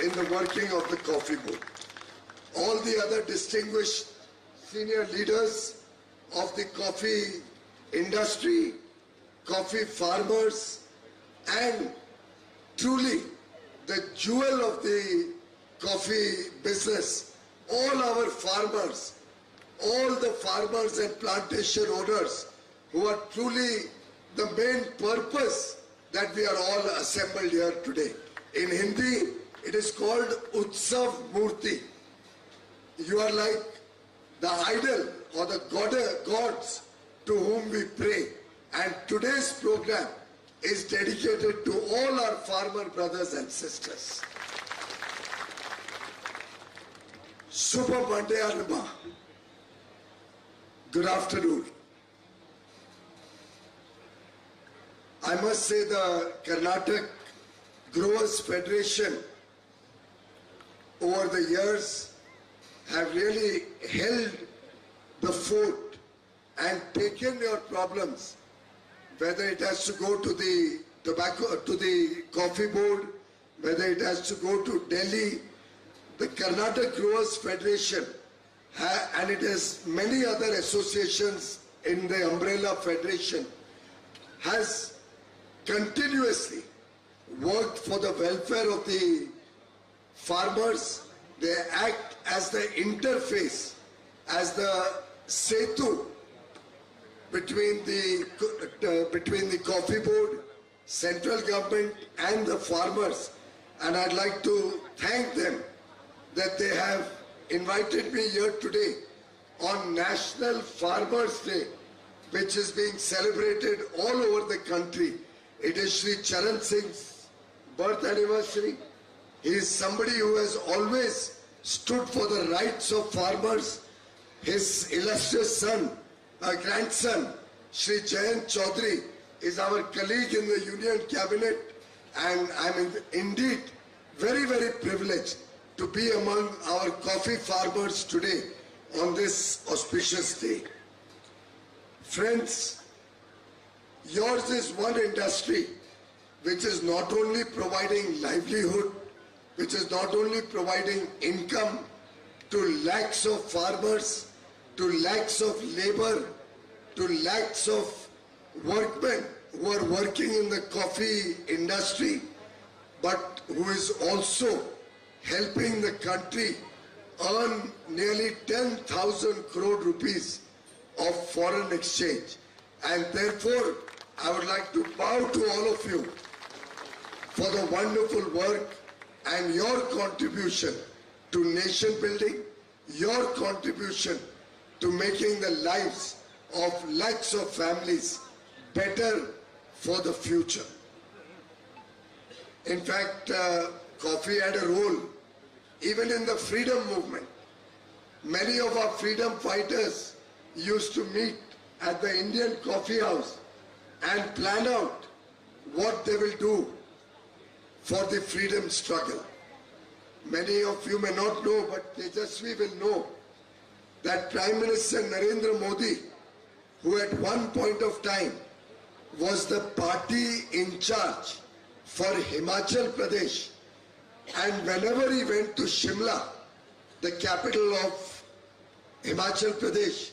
in the working of the Coffee Board. All the other distinguished senior leaders of the coffee industry, coffee farmers, and truly the jewel of the coffee business, all our farmers, all the farmers and plantation owners who are truly the main purpose that we are all assembled here today. In Hindi, it is called Utsav Murti. You are like the idol or the gods to whom we pray. And today's program is dedicated to all our farmer brothers and sisters. Subha Monday. Good afternoon. I must say the Karnataka Growers Federation over the years have really held the fort and taken your problems, whether it has to go to the Coffee Board, whether it has to go to Delhi. The Karnataka Growers Federation and it has many other associations in the umbrella federation has continuously worked for the welfare of the farmers. They act as the interface, as the setu between the Coffee Board central government and the farmers, and I'd like to thank them that they have invited me here today on National Farmers Day, which is being celebrated all over the country. It is Sri Charan Singh's birth anniversary. He is somebody who has always stood for the rights of farmers. His illustrious son, grandson, Sri Jayant Chaudhary, is our colleague in the Union Cabinet, and I'm indeed very, very privileged to be among our coffee farmers today on this auspicious day. Friends, yours is one industry which is not only providing livelihood, which is not only providing income to lakhs of farmers, to lakhs of labor, to lakhs of workmen who are working in the coffee industry, but who is also helping the country earn nearly 10,000 crore rupees of foreign exchange. And therefore, I would like to bow to all of you for the wonderful work and your contribution to nation building, your contribution to making the lives of lakhs of families better for the future. In fact, coffee had a role even in the freedom movement. Many of our freedom fighters used to meet at the Indian Coffee House and plan out what they will do for the freedom struggle. Many of you may not know, but Tejasvi will know that Prime Minister Narendra Modi, who at one point of time was the party in charge for Himachal Pradesh, and whenever he went to Shimla, the capital of Himachal Pradesh,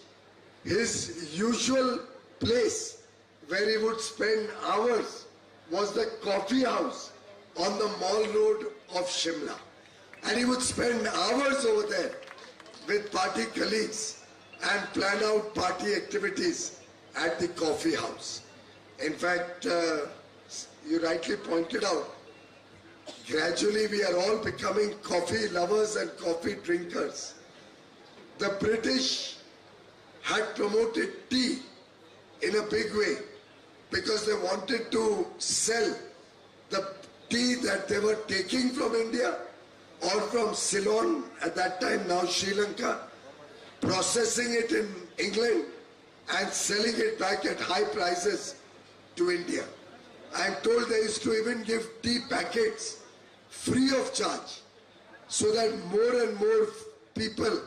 his usual place where he would spend hours was the coffee house on the Mall Road of Shimla. And he would spend hours over there with party colleagues and plan out party activities at the coffee house. In fact, you rightly pointed out, gradually we are all becoming coffee lovers and coffee drinkers. The British had promoted tea in a big way because they wanted to sell the tea that they were taking from India or from Ceylon, at that time now Sri Lanka, processing it in England and selling it back at high prices to India. I am told they used to even give tea packets free of charge so that more and more people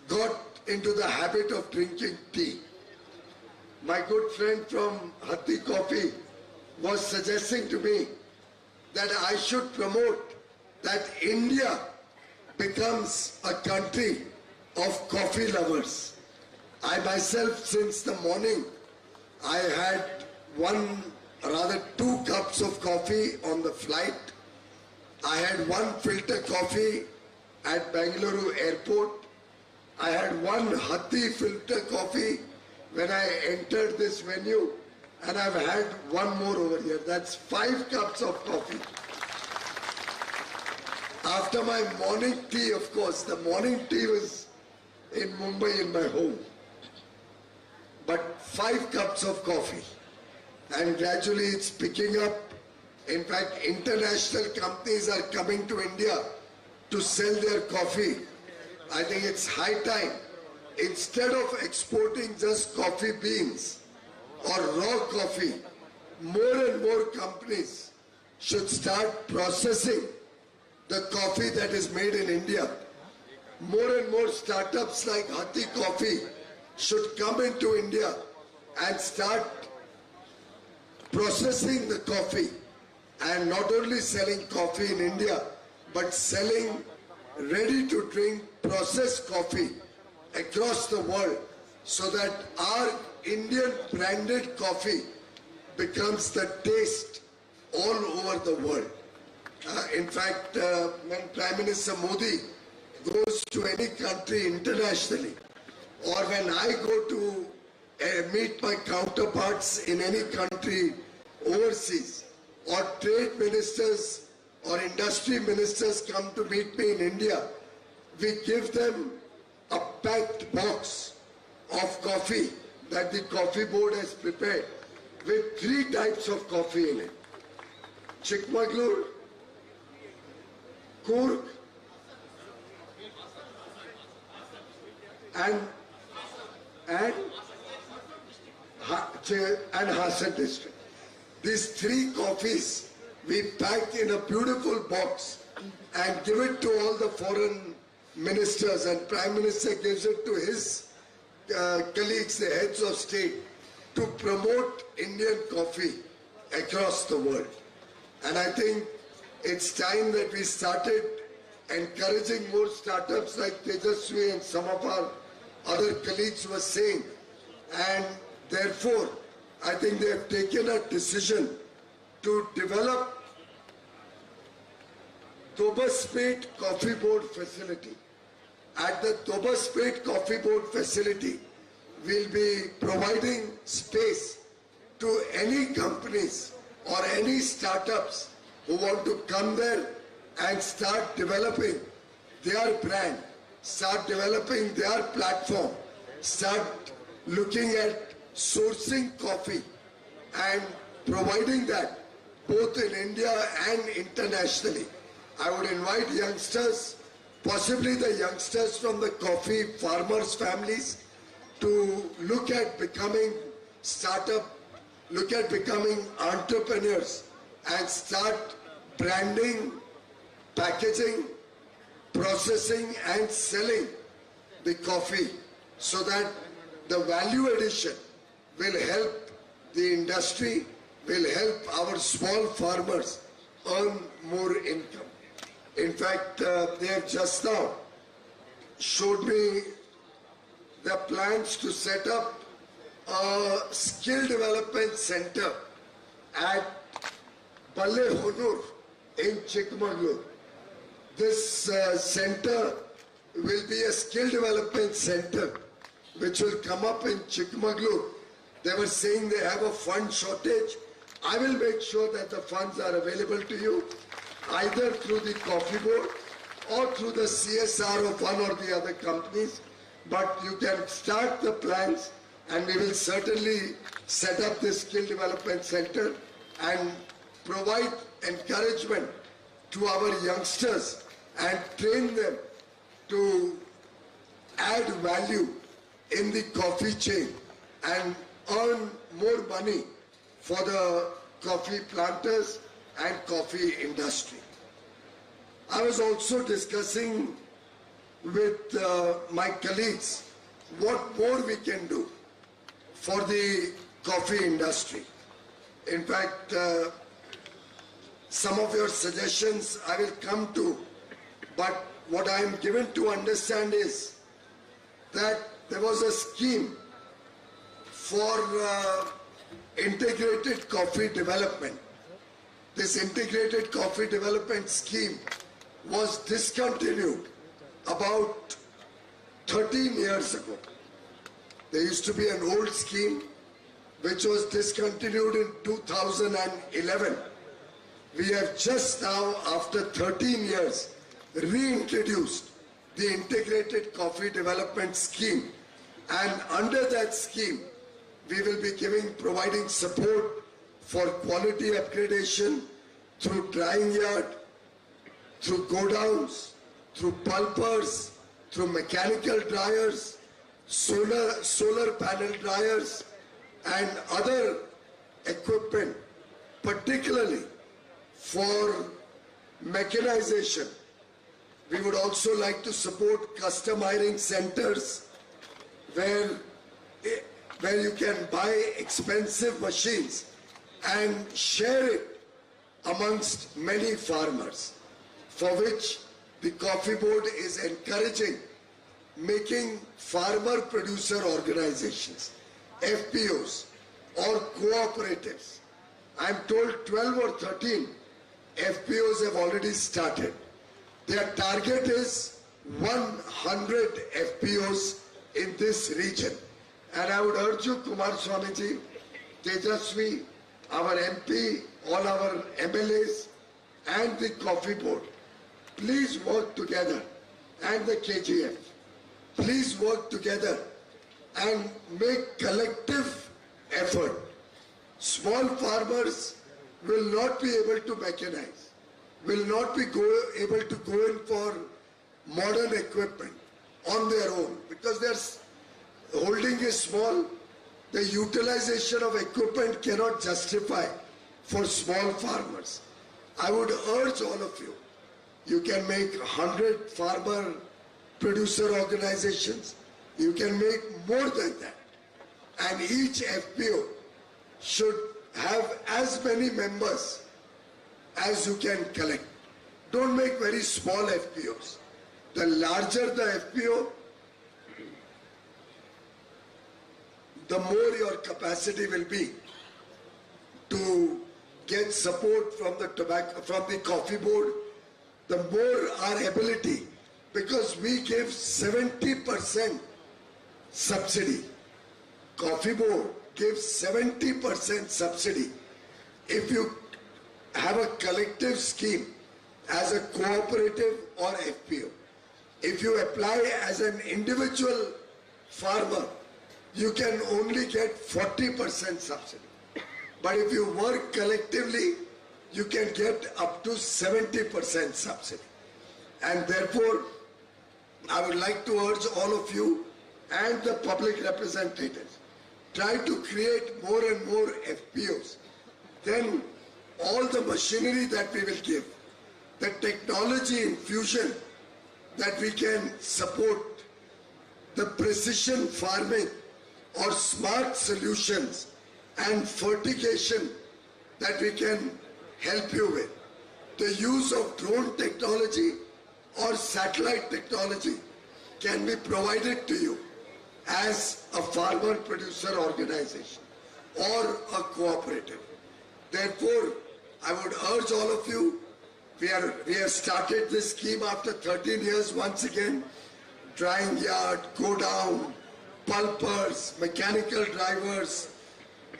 got into the habit of drinking tea. My good friend from Hatti Coffee was suggesting to me that I should promote that India becomes a country of coffee lovers. I myself, since the morning, I had two cups of coffee on the flight. I had one filter coffee at Bengaluru airport. I had one Hatti filter coffee when I entered this venue, and I've had one more over here. That's 5 cups of coffee. After my morning tea, of course, the morning tea was in Mumbai in my home. But 5 cups of coffee. And gradually it's picking up. In fact, international companies are coming to India to sell their coffee. I think it's high time. Instead of exporting just coffee beans or raw coffee, more and more companies should start processing the coffee that is made in India. More and more startups like Hatti Coffee should come into India and start processing the coffee, and not only selling coffee in India, but selling ready to drink processed coffee across the world, so that our Indian branded coffee becomes the taste all over the world. In fact, when Prime Minister Modi goes to any country internationally, or when I go to meet my counterparts in any country overseas or trade ministers or industry ministers come to meet me in India, we give them a packed box of coffee that the coffee board has prepared with 3 types of coffee in it. Chikmagalur, Coorg, and Hassan district. These 3 coffees we pack in a beautiful box and give it to all the foreign ministers, and Prime Minister gives it to his colleagues, the heads of state, to promote Indian coffee across the world. And I think it's time that we started encouraging more startups like Tejaswi and some of our other colleagues were saying. And therefore, I think they have taken a decision to develop Tobaspet Coffee Board facility. At the Tobaspet Coffee Board facility, we'll be providing space to any companies or any startups who want to come there and start developing their brand, start developing their platform, start looking at sourcing coffee and providing that both in India and internationally. I would invite youngsters, possibly the youngsters from the coffee farmers' families, to look at becoming becoming entrepreneurs and start branding, packaging, processing and selling the coffee so that the value addition will help the industry, will help our small farmers earn more income. In fact, they have just now showed me their plans to set up a skill development center at Balle Honur in Chikmagalur. This center will be a skill development center which will come up in Chikmagalur. They were saying they have a fund shortage. I will make sure that the funds are available to you, either through the coffee board or through the CSR of one or the other companies. But you can start the plans and we will certainly set up this skill development center and provide encouragement to our youngsters and train them to add value in the coffee chain and earn more money for the coffee planters and coffee industry. I was also discussing with my colleagues what more we can do for the coffee industry. In fact, some of your suggestions I will come to, but what I am given to understand is that there was a scheme for integrated coffee development. This integrated coffee development scheme was discontinued about 13 years ago. There used to be an old scheme which was discontinued in 2011. We have just now, after 13 years, reintroduced the integrated coffee development scheme, and under that scheme we will be providing support for quality upgradation through drying yard, through godowns, through pulpers, through mechanical dryers, solar panel dryers and other equipment, particularly for mechanization. We would also like to support custom ironing centers where you can buy expensive machines and share it amongst many farmers, for which the Coffee Board is encouraging making farmer producer organizations, FPOs or cooperatives. I'm told 12 or 13 FPOs have already started. Their target is 100 FPOs in this region. And I would urge you, kumaraswamy ji, Tejaswi our MP, all our MLAs and the coffee board, please work together, and the KGF, please work together and make collective effort. Small farmers will not be able to mechanize, will not be able to go in for modern equipment on their own because their holding is small. The utilization of equipment cannot justify for small farmers. I would urge all of you, you can make 100 farmer producer organizations, you can make more than that. And each FPO should have as many members as you can collect. Don't make very small FPOs. The larger the FPO, the more your capacity will be to get support from the coffee board, the more our ability, because we give 70% subsidy. Coffee board gives 70% subsidy. If you have a collective scheme as a cooperative or FPO, if you apply as an individual farmer, you can only get 40% subsidy. But if you work collectively, you can get up to 70% subsidy. And therefore, I would like to urge all of you and the public representatives, try to create more and more FPOs. Then all the machinery that we will give, the technology infusion that we can support, the precision farming or smart solutions and fertigation that we can help you with. The use of drone technology or satellite technology can be provided to you as a farmer producer organization or a cooperative. Therefore, I would urge all of you, we have started this scheme after 13 years once again, drying yard, go down, pulpers, mechanical drivers,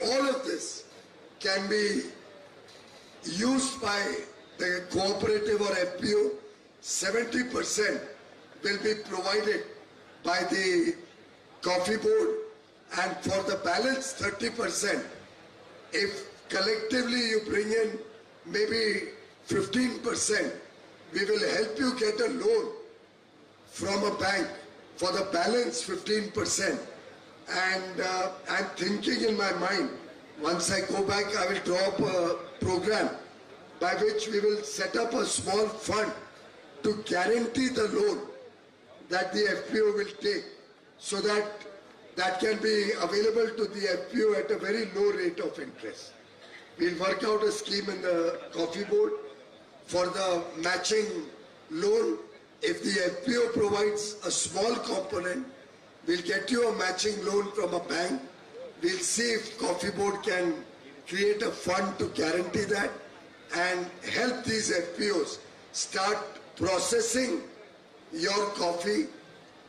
all of this can be used by the cooperative or FPO. 70% will be provided by the coffee board, and for the balance 30%, if collectively you bring in maybe 15%, we will help you get a loan from a bank for the balance 15%. And I'm thinking in my mind, once I go back, I will draw up a program by which we will set up a small fund to guarantee the loan that the FPO will take, so that that can be available to the FPO at a very low rate of interest. We'll work out a scheme in the coffee board for the matching loan. If the FPO provides a small component, we'll get you a matching loan from a bank. We'll see if coffee board can create a fund to guarantee that and help these FPOs start processing your coffee,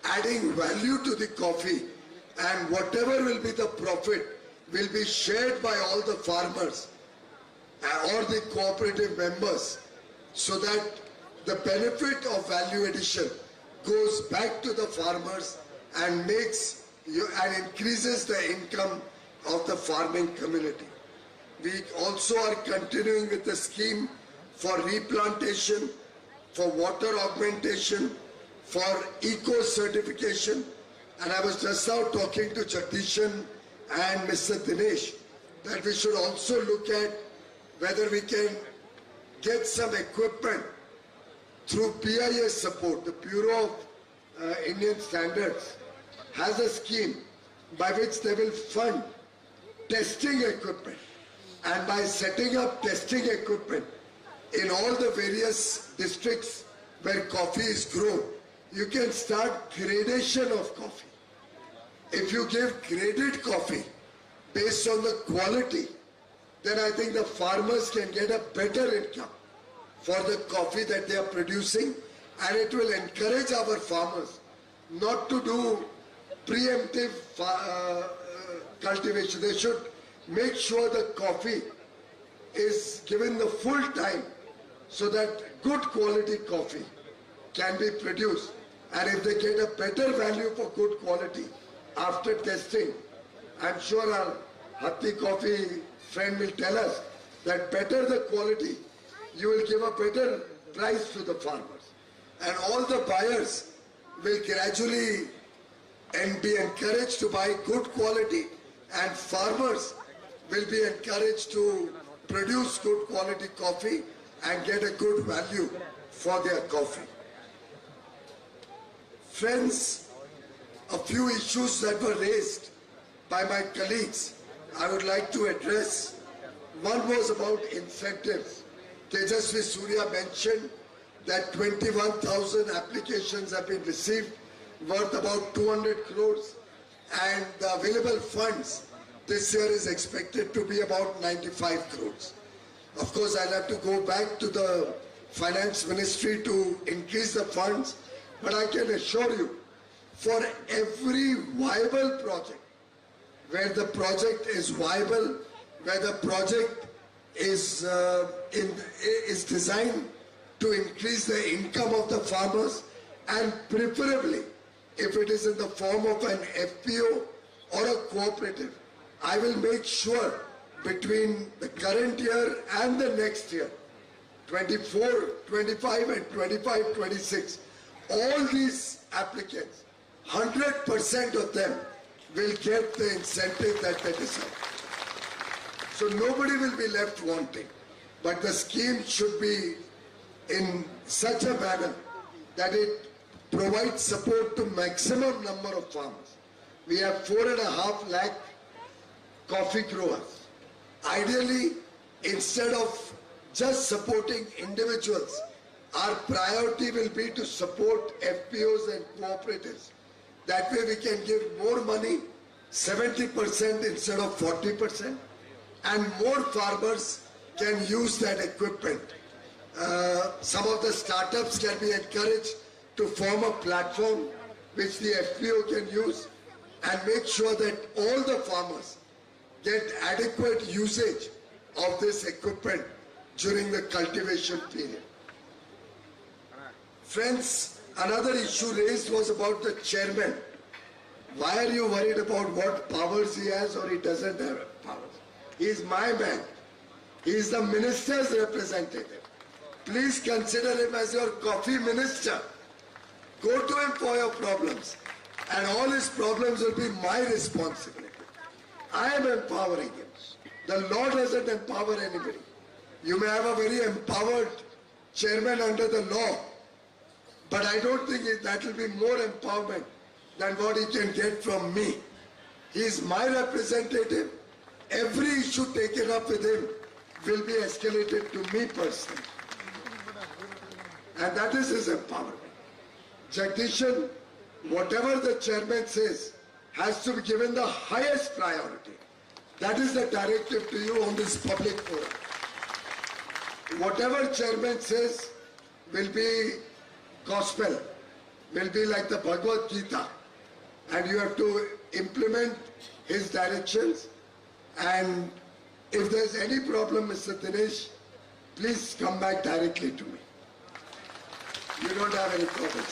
adding value to the coffee, and whatever will be the profit will be shared by all the farmers or the cooperative members, so that the benefit of value addition goes back to the farmers and makes and increases the income of the farming community. We also are continuing with the scheme for replantation, for water augmentation, for eco-certification. And I was just now talking to Jagdishan and Mr. Dinesh that we should also look at whether we can get some equipment through BIS support. The Bureau of Indian Standards has a scheme by which they will fund testing equipment, and by setting up testing equipment in all the various districts where coffee is grown, you can start gradation of coffee. If you give graded coffee based on the quality, then I think the farmers can get a better income for the coffee that they are producing, and it will encourage our farmers not to do preemptive cultivation. They should make sure the coffee is given the full time so that good quality coffee can be produced. And if they get a better value for good quality after testing, I'm sure our Hatti Coffee friend will tell us that better the quality, you will give a better price to the farmers. And all the buyers will gradually and be encouraged to buy good quality, and farmers will be encouraged to produce good quality coffee and get a good value for their coffee. Friends, a few issues that were raised by my colleagues I would like to address. One was about incentives. Tejasvi Surya mentioned that 21,000 applications have been received worth about 200 crores, and the available funds this year is expected to be about 95 crores. Of course, I'll have to go back to the finance ministry to increase the funds, but I can assure you, for every viable project, where the project is viable, where the project is designed to increase the income of the farmers, and preferably if it is in the form of an FPO or a cooperative, I will make sure between the current year and the next year, 24, 25 and 25, 26, all these applicants, 100% of them will get the incentive that they deserve. So nobody will be left wanting. But the scheme should be in such a manner that it provides support to maximum number of farmers. We have 4.5 lakh coffee growers. Ideally, instead of just supporting individuals, our priority will be to support FPOs and cooperatives. That way we can give more money, 70% instead of 40%, and more farmers can use that equipment. Some of the startups can be encouraged to form a platform which the FPO can use and make sure that all the farmers get adequate usage of this equipment during the cultivation period. Friends, another issue raised was about the chairman. Why are you worried about what powers he has or he doesn't have powers? He is my man. He is the minister's representative. Please consider him as your coffee minister. Go to him for your problems, and all his problems will be my responsibility. I am empowering him. The law doesn't empower anybody. You may have a very empowered chairman under the law, but I don't think that will be more empowerment than what he can get from me. He is my representative. Every issue taken up with him will be escalated to me personally. And that is his empowerment. Jagdishan, whatever the chairman says, has to be given the highest priority. That is the directive to you on this public forum. Whatever chairman says will be gospel, will be like the Bhagavad Gita, and you have to implement his directions. And if there's any problem, Mr. Dinesh, please come back directly to me. You don't have any problem.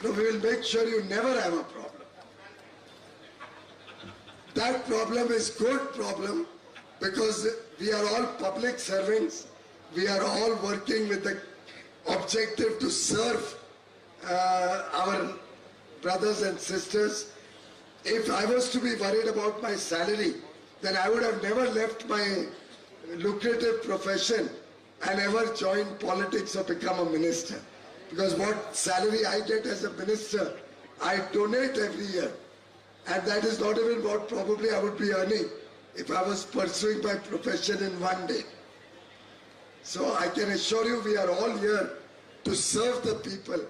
No, we will make sure you never have a problem. That problem is good problem because we are all public servants. We are all working with the objective to serve our brothers and sisters. If I was to be worried about my salary, then I would have never left my lucrative profession and ever joined politics or become a minister. Because what salary I get as a minister, I donate every year. And that is not even what probably I would be earning if I was pursuing my profession in one day. So I can assure you we are all here to serve the people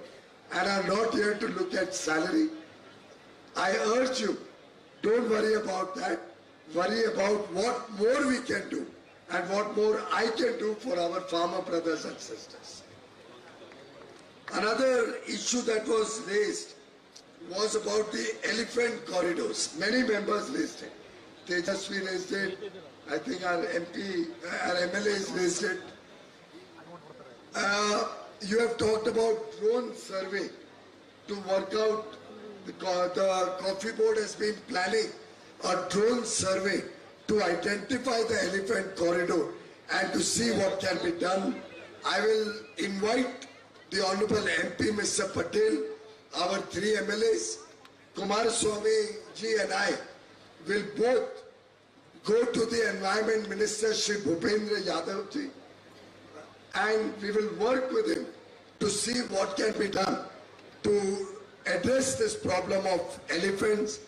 and are not here to look at salary. I urge you, don't worry about that. Worry about what more we can do and what more I can do for our farmer brothers and sisters. Another issue that was raised was about the elephant corridors. Many members raised it. Tejasvi raised it, I think our MLA has raised it. You have talked about drone survey to work out. The coffee board has been planning a drone survey to identify the elephant corridor and to see what can be done. I will invite the Honorable MP Mr. Patel, our three MLAs, Kumaraswamy ji and I will both go to the Environment Minister Shri Bhupendra Yadav ji, and we will work with him to see what can be done to address this problem of elephants.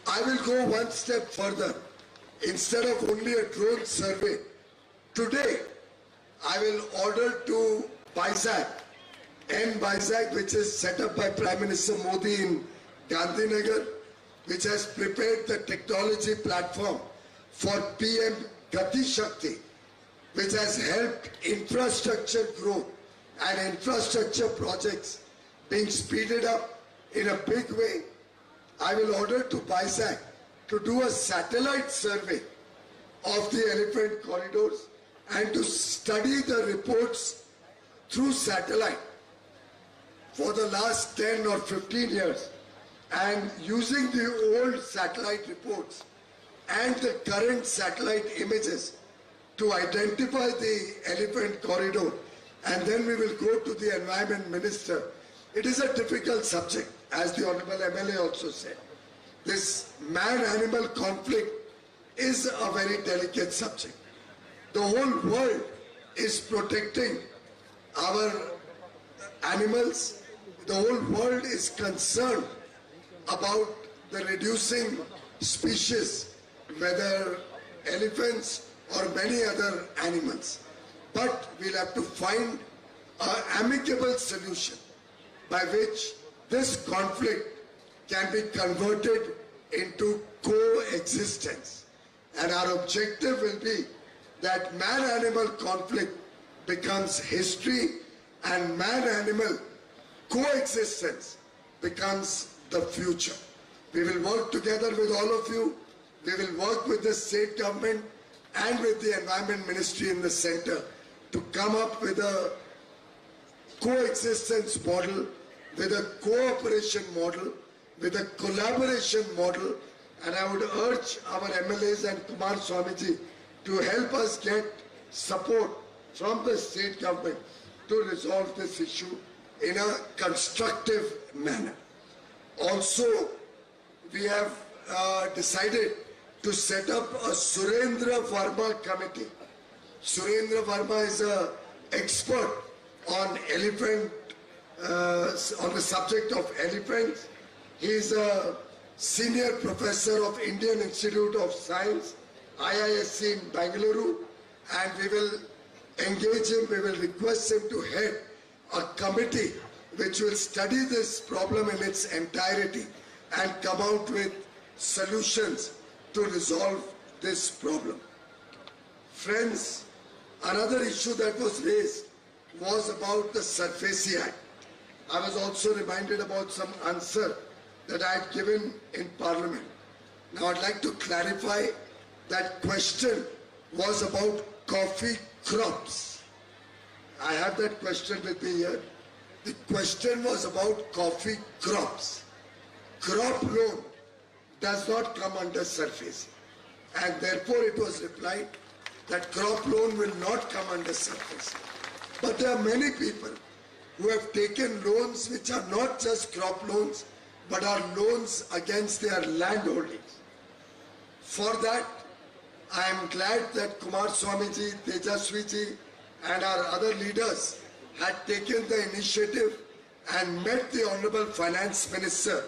I will go one step further. Instead of only a drone survey, today I will order to BISAC, which is set up by Prime Minister Modi in Gandhinagar, which has prepared the technology platform for PM Gati Shakti, which has helped infrastructure growth and infrastructure projects being speeded up in a big way. I will order to BISAC to do a satellite survey of the elephant corridors and to study the reports through satellite for the last 10 or 15 years, and using the old satellite reports and the current satellite images to identify the elephant corridor, and then we will go to the Environment Minister. It is a difficult subject, as the Honorable MLA also said. This man-animal conflict is a very delicate subject. The whole world is protecting our animals. The whole world is concerned about the reducing species, whether elephants or many other animals. But we'll have to find an amicable solution by which this conflict can be converted into coexistence. And our objective will be that man-animal conflict becomes history and man-animal coexistence becomes the future. We will work together with all of you. We will work with the state government and with the Environment Ministry in the center to come up with a coexistence model, with a cooperation model, with a collaboration model, and I would urge our MLAs and Kumaraswamy ji to help us get support from the state government to resolve this issue in a constructive manner. Also, we have decided to set up a Surendra Verma committee. Surendra Verma is an expert on elephant, on the subject of elephants. He is a senior professor of Indian Institute of Science, IISc in Bangalore, and we will engage him, we will request him to head a committee which will study this problem in its entirety and come out with solutions to resolve this problem. Friends, another issue that was raised was about the SURFACI Act. I was also reminded about some answer that I had given in Parliament. Now I'd like to clarify that question was about coffee crops. I have that question with me here. The question was about coffee crops. Crop loan does not come under SURFACI, and therefore it was replied that crop loan will not come under SURFACI. But there are many people who have taken loans which are not just crop loans, but are loans against their land holdings. For that, I am glad that Kumaraswamy ji, Tejaswi ji, and our other leaders had taken the initiative and met the Honorable Finance Minister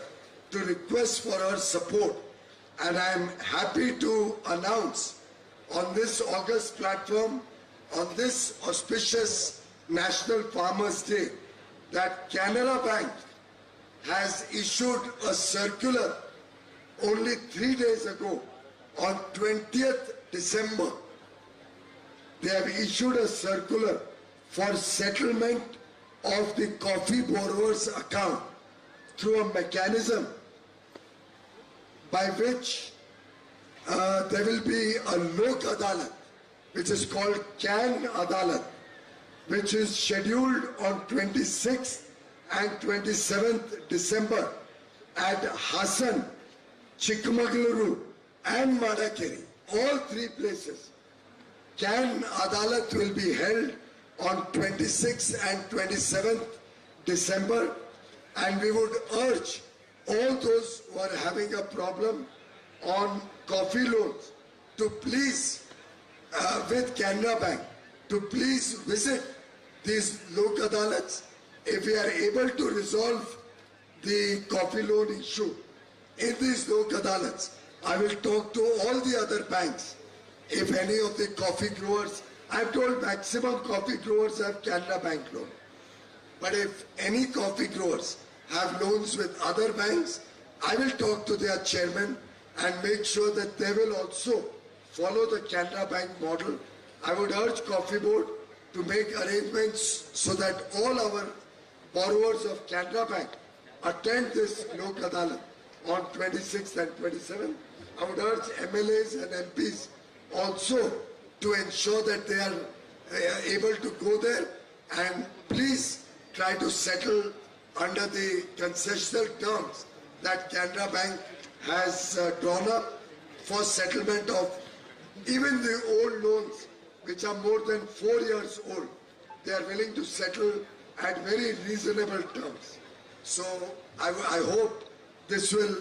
to request for her support. And I am happy to announce on this August platform, on this auspicious National Farmers' Day, that Canada Bank has issued a circular only 3 days ago, on 20th December. They have issued a circular for settlement of the coffee borrower's account through a mechanism by which there will be a Lok Adalat, which is called Can Adalat, which is scheduled on 26th and 27th December at Hassan, Chikmagaluru and Madakeri, all three places. Can Adalat will be held on 26th and 27th December, and we would urge all those who are having a problem on coffee loans to please, with Canara Bank, to please visit these Lok Adalats. If we are able to resolve the coffee loan issue in these Lok Adalats, I will talk to all the other banks. If any of the coffee growers, I've told maximum coffee growers have Canara Bank loan. But if any coffee growers have loans with other banks, I will talk to their chairman and make sure that they will also follow the Canara Bank model. I would urge Coffee Board to make arrangements so that all our borrowers of Canara Bank attend this Lok Adalat on 26th and 27th. I would urge MLAs and MPs also to ensure that they are able to go there, and please try to settle under the concessional terms that Canara Bank has drawn up for settlement of even the old loans which are more than 4 years old. They are willing to settle at very reasonable terms. So I hope this will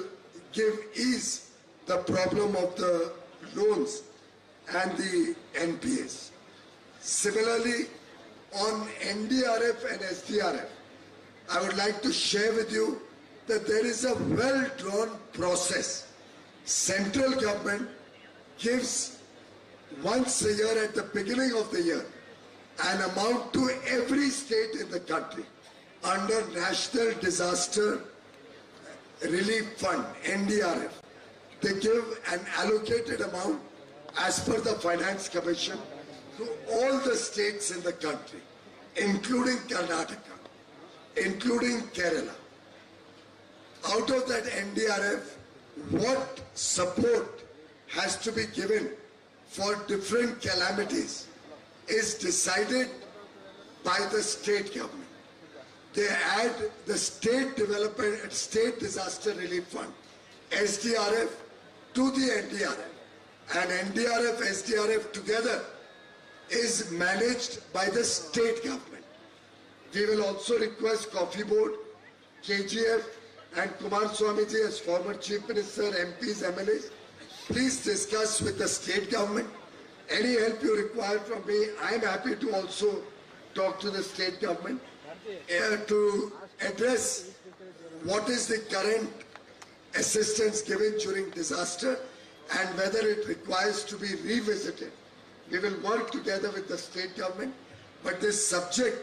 give ease the problem of the loans and the NPAs. Similarly, on NDRF and SDRF, I would like to share with you that there is a well-drawn process. Central government gives once a year at the beginning of the year an amount to every state in the country under National Disaster Relief Fund, NDRF. They give an allocated amount as per the Finance Commission to all the states in the country, including Karnataka, including Kerala. Out of that NDRF, what support has to be given for different calamities is decided by the state government. They add the State Development, State Disaster Relief Fund, SDRF, to the NDRF. And NDRF, SDRF together is managed by the state government. We will also request Coffee Board, KGF and Kumaraswamy ji as former Chief Minister, MPs, MLAs, please discuss with the state government. Any help you require from me, I am happy to also talk to the state government to address what is the current assistance given during disaster and whether it requires to be revisited. We will work together with the state government, but this subject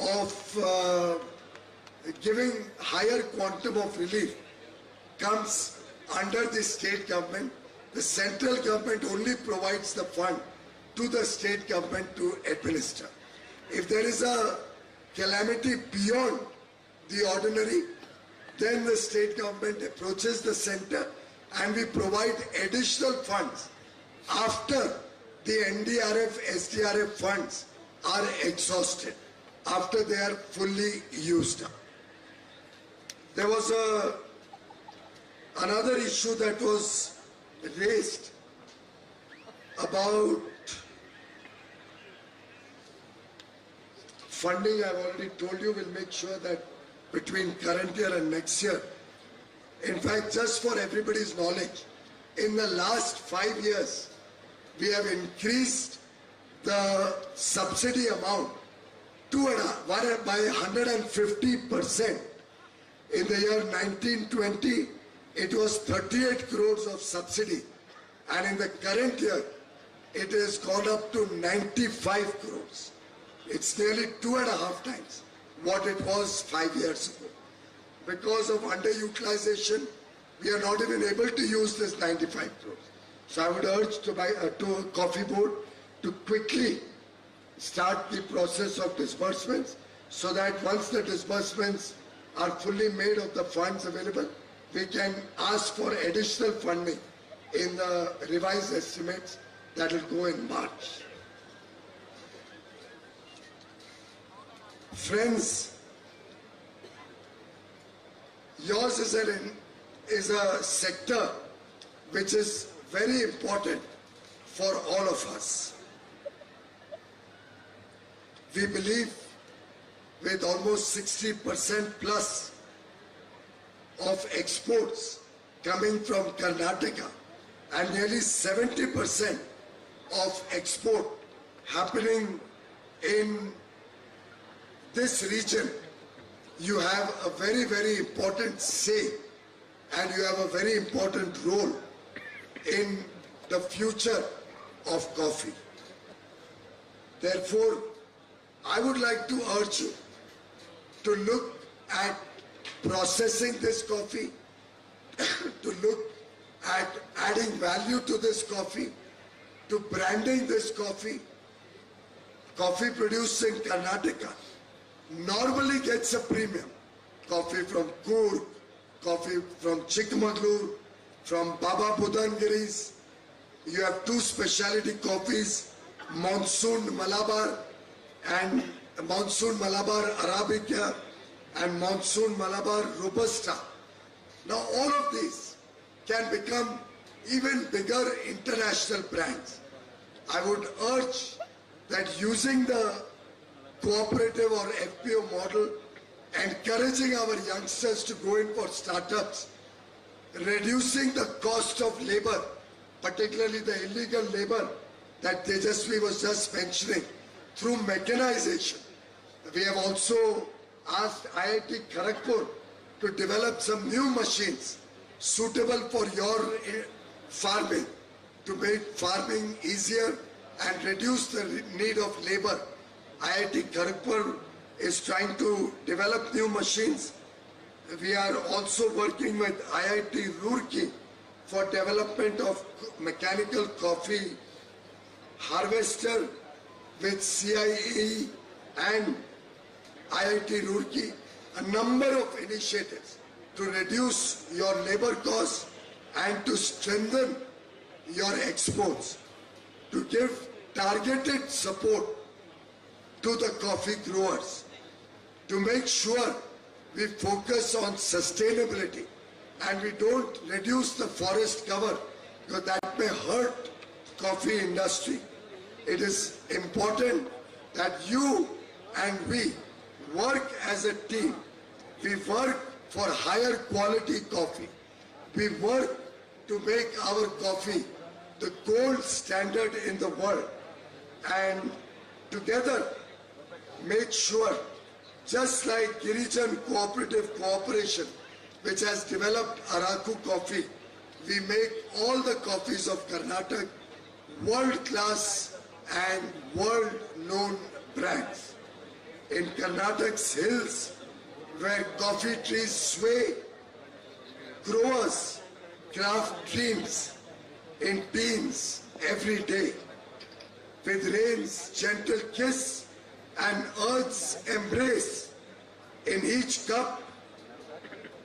of giving higher quantum of relief comes under the state government. The central government only provides the fund to the state government to administer. If there is a calamity beyond the ordinary, then the state government approaches the center and we provide additional funds after the NDRF, SDRF funds are exhausted, after they are fully used up. There was another issue that was raised about funding. I've already told you we'll make sure that between current year and next year. In fact, just for everybody's knowledge, in the last 5 years, we have increased the subsidy amount by 150%. In the year 1920, it was 38 crores of subsidy. And in the current year, it has gone up to 95 crores. It's nearly 2.5 times what it was 5 years ago. Because of underutilization, we are not even able to use this 95 crores. So I would urge to Coffee Board to quickly start the process of disbursements so that once the disbursements are fully made of the funds available, we can ask for additional funding in the revised estimates that will go in March. Friends, yours is a sector which is very important for all of us. We believe with almost 60% plus of exports coming from Karnataka and nearly 70% of export happening in this region, you have a very, very important say and you have a very important role in the future of coffee. Therefore, I would like to urge you to look at processing this coffee, to look at adding value to this coffee, to branding this coffee. Coffee produced in Karnataka normally gets a premium. Coffee from Coorg, coffee from Chikmagalur, from Baba Budangiris. You have two specialty coffees, Monsoon Malabar and Monsoon Malabar Arabica and Monsoon Malabar Robusta. Now all of these can become even bigger international brands. I would urge that using the cooperative or FPO model, encouraging our youngsters to go in for startups, reducing the cost of labor, particularly the illegal labor that Tejasvi was just mentioning, through mechanization. We have also asked IIT Kharagpur to develop some new machines suitable for your farming, to make farming easier and reduce the need of labor. IIT Kharagpur is trying to develop new machines. We are also working with IIT Roorkee for development of mechanical coffee harvester with CIE and IIT Roorkee, a number of initiatives to reduce your labor costs and to strengthen your exports, to give targeted support to the coffee growers, to make sure we focus on sustainability and we don't reduce the forest cover because that may hurt coffee industry. It is important that you and we work as a team. We work for higher quality coffee. We work to make our coffee the gold standard in the world, and together make sure, just like Girijan Cooperative Cooperation, which has developed Araku coffee, we make all the coffees of Karnataka world-class and world-known brands. In Karnataka's hills, where coffee trees sway, growers craft dreams in beans every day. With rain's gentle kiss and earth's embrace, in each cup,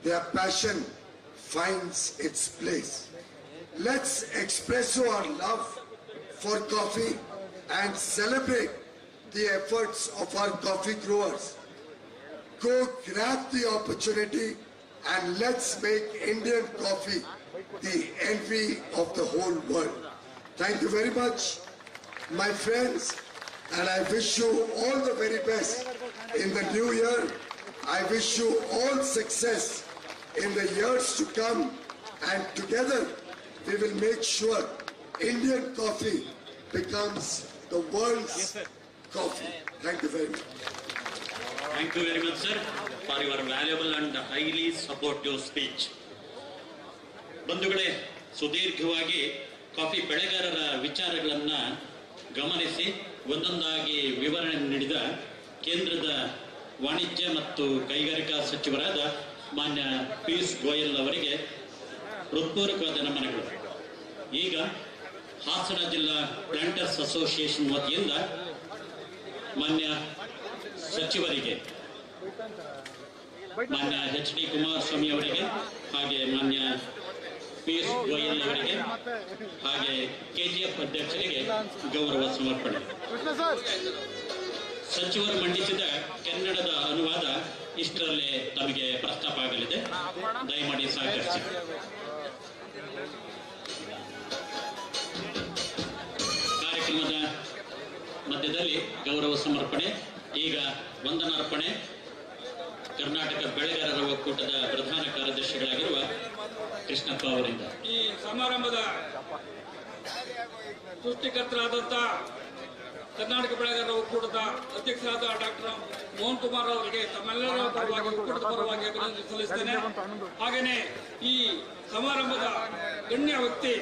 their passion finds its place. Let's express our love for coffee and celebrate the efforts of our coffee growers. Go grab the opportunity and let's make Indian coffee the envy of the whole world. Thank you very much, my friends, and I wish you all the very best in the new year. I wish you all success in the years to come, and together we will make sure Indian coffee becomes the world's coffee. Thank you very much. Thank you very much, sir, for your valuable and highly supportive speech. ಬಂಧುಗಳೇ, ಸುದೀರ್ಘವಾಗಿ coffee ಬೆಳೆಗಾರರ ವಿಚಾರಗಳನ್ನ ಗಮನಿಸಿ ಒಂದೊಂದಾಗಿ ವಿವರಣೆ ನೀಡಿದ ಕೇಂದ್ರದ ವಾಣಿಜ್ಯ ಮತ್ತು ಕೈಗಾರಿಕಾ ಸಚಿವರಾದ ಮಾನ್ಯ ಪಿಯೂಷ್ ಗೋಯಲ್ ಅವರಿಗೆ ಹೃತ್ಪೂರ್ವಕವಾದ ನಮನಗಳು. ಈಗ ಹಾಸನ ಜಿಲ್ಲಾ ಪ್ಲಾಂಟರ್ಸ್ ಅಸೋಸಿಯೇಷನ್ ವತಿಯಿಂದ ಮಾನ್ಯ ಸಚಿವರಿಗೆ, ಮಾನ್ಯ ಎಚ್ ಡಿ ಕುಮಾರಸ್ವಾಮಿ ಅವರಿಗೆ ಹಾಗೆ ಮಾನ್ಯ ಪಿಎಸ್ ಗೋಯಲ್ ಅವರಿಗೆ ಹಾಗೆ ಕೆಜಿಎಫ್ ಅಧ್ಯಕ್ಷರಿಗೆ ಗೌರವ ಸಮರ್ಪಣೆ. ಸಚಿವರು ಮಂಡಿಸಿದ ಕನ್ನಡದ ಅನುವಾದ ಇಷ್ಟರಲ್ಲೇ ತಮಗೆ ಪ್ರಸ್ತಾಪ ಆಗಲಿದೆ, ದಯಮಾಡಿ ಸಹಕರಿಸಿ. ಕಾರ್ಯಕ್ರಮದ ಮಧ್ಯದಲ್ಲಿ ಗೌರವ ಸಮರ್ಪಣೆ, ಈಗ ವಂದನಾರ್ಪಣೆ. ಕರ್ನಾಟಕ ಬೆಳೆಗಾರರ ಒಕ್ಕೂಟದ ಪ್ರಧಾನ ಕಾರ್ಯದರ್ಶಿಗಳಾಗಿರುವ ಕೃಷ್ಣಪ್ಪ ಅವರಿಂದ. ಈ ಸಮಾರಂಭದ ಸೃಷ್ಟಿಕರ್ತರಾದಂಥ ಕರ್ನಾಟಕ ಬೆಳೆಗಾರರ ಒಕ್ಕೂಟದ ಅಧ್ಯಕ್ಷರಾದ ಡಾಕ್ಟರ್ ಮೋಹನ್ ಕುಮಾರ್ ಅವರಿಗೆ ತಮ್ಮೆಲ್ಲರ ಪರವಾಗಿ ಒಕ್ಕೂಟದ ಪರವಾಗಿ ಅಭಿನಂದನೆ ಸಲ್ಲಿಸುತ್ತೇನೆ. ಹಾಗೆಯೇ ಈ ಸಮಾರಂಭದ ಗಣ್ಯ ವ್ಯಕ್ತಿ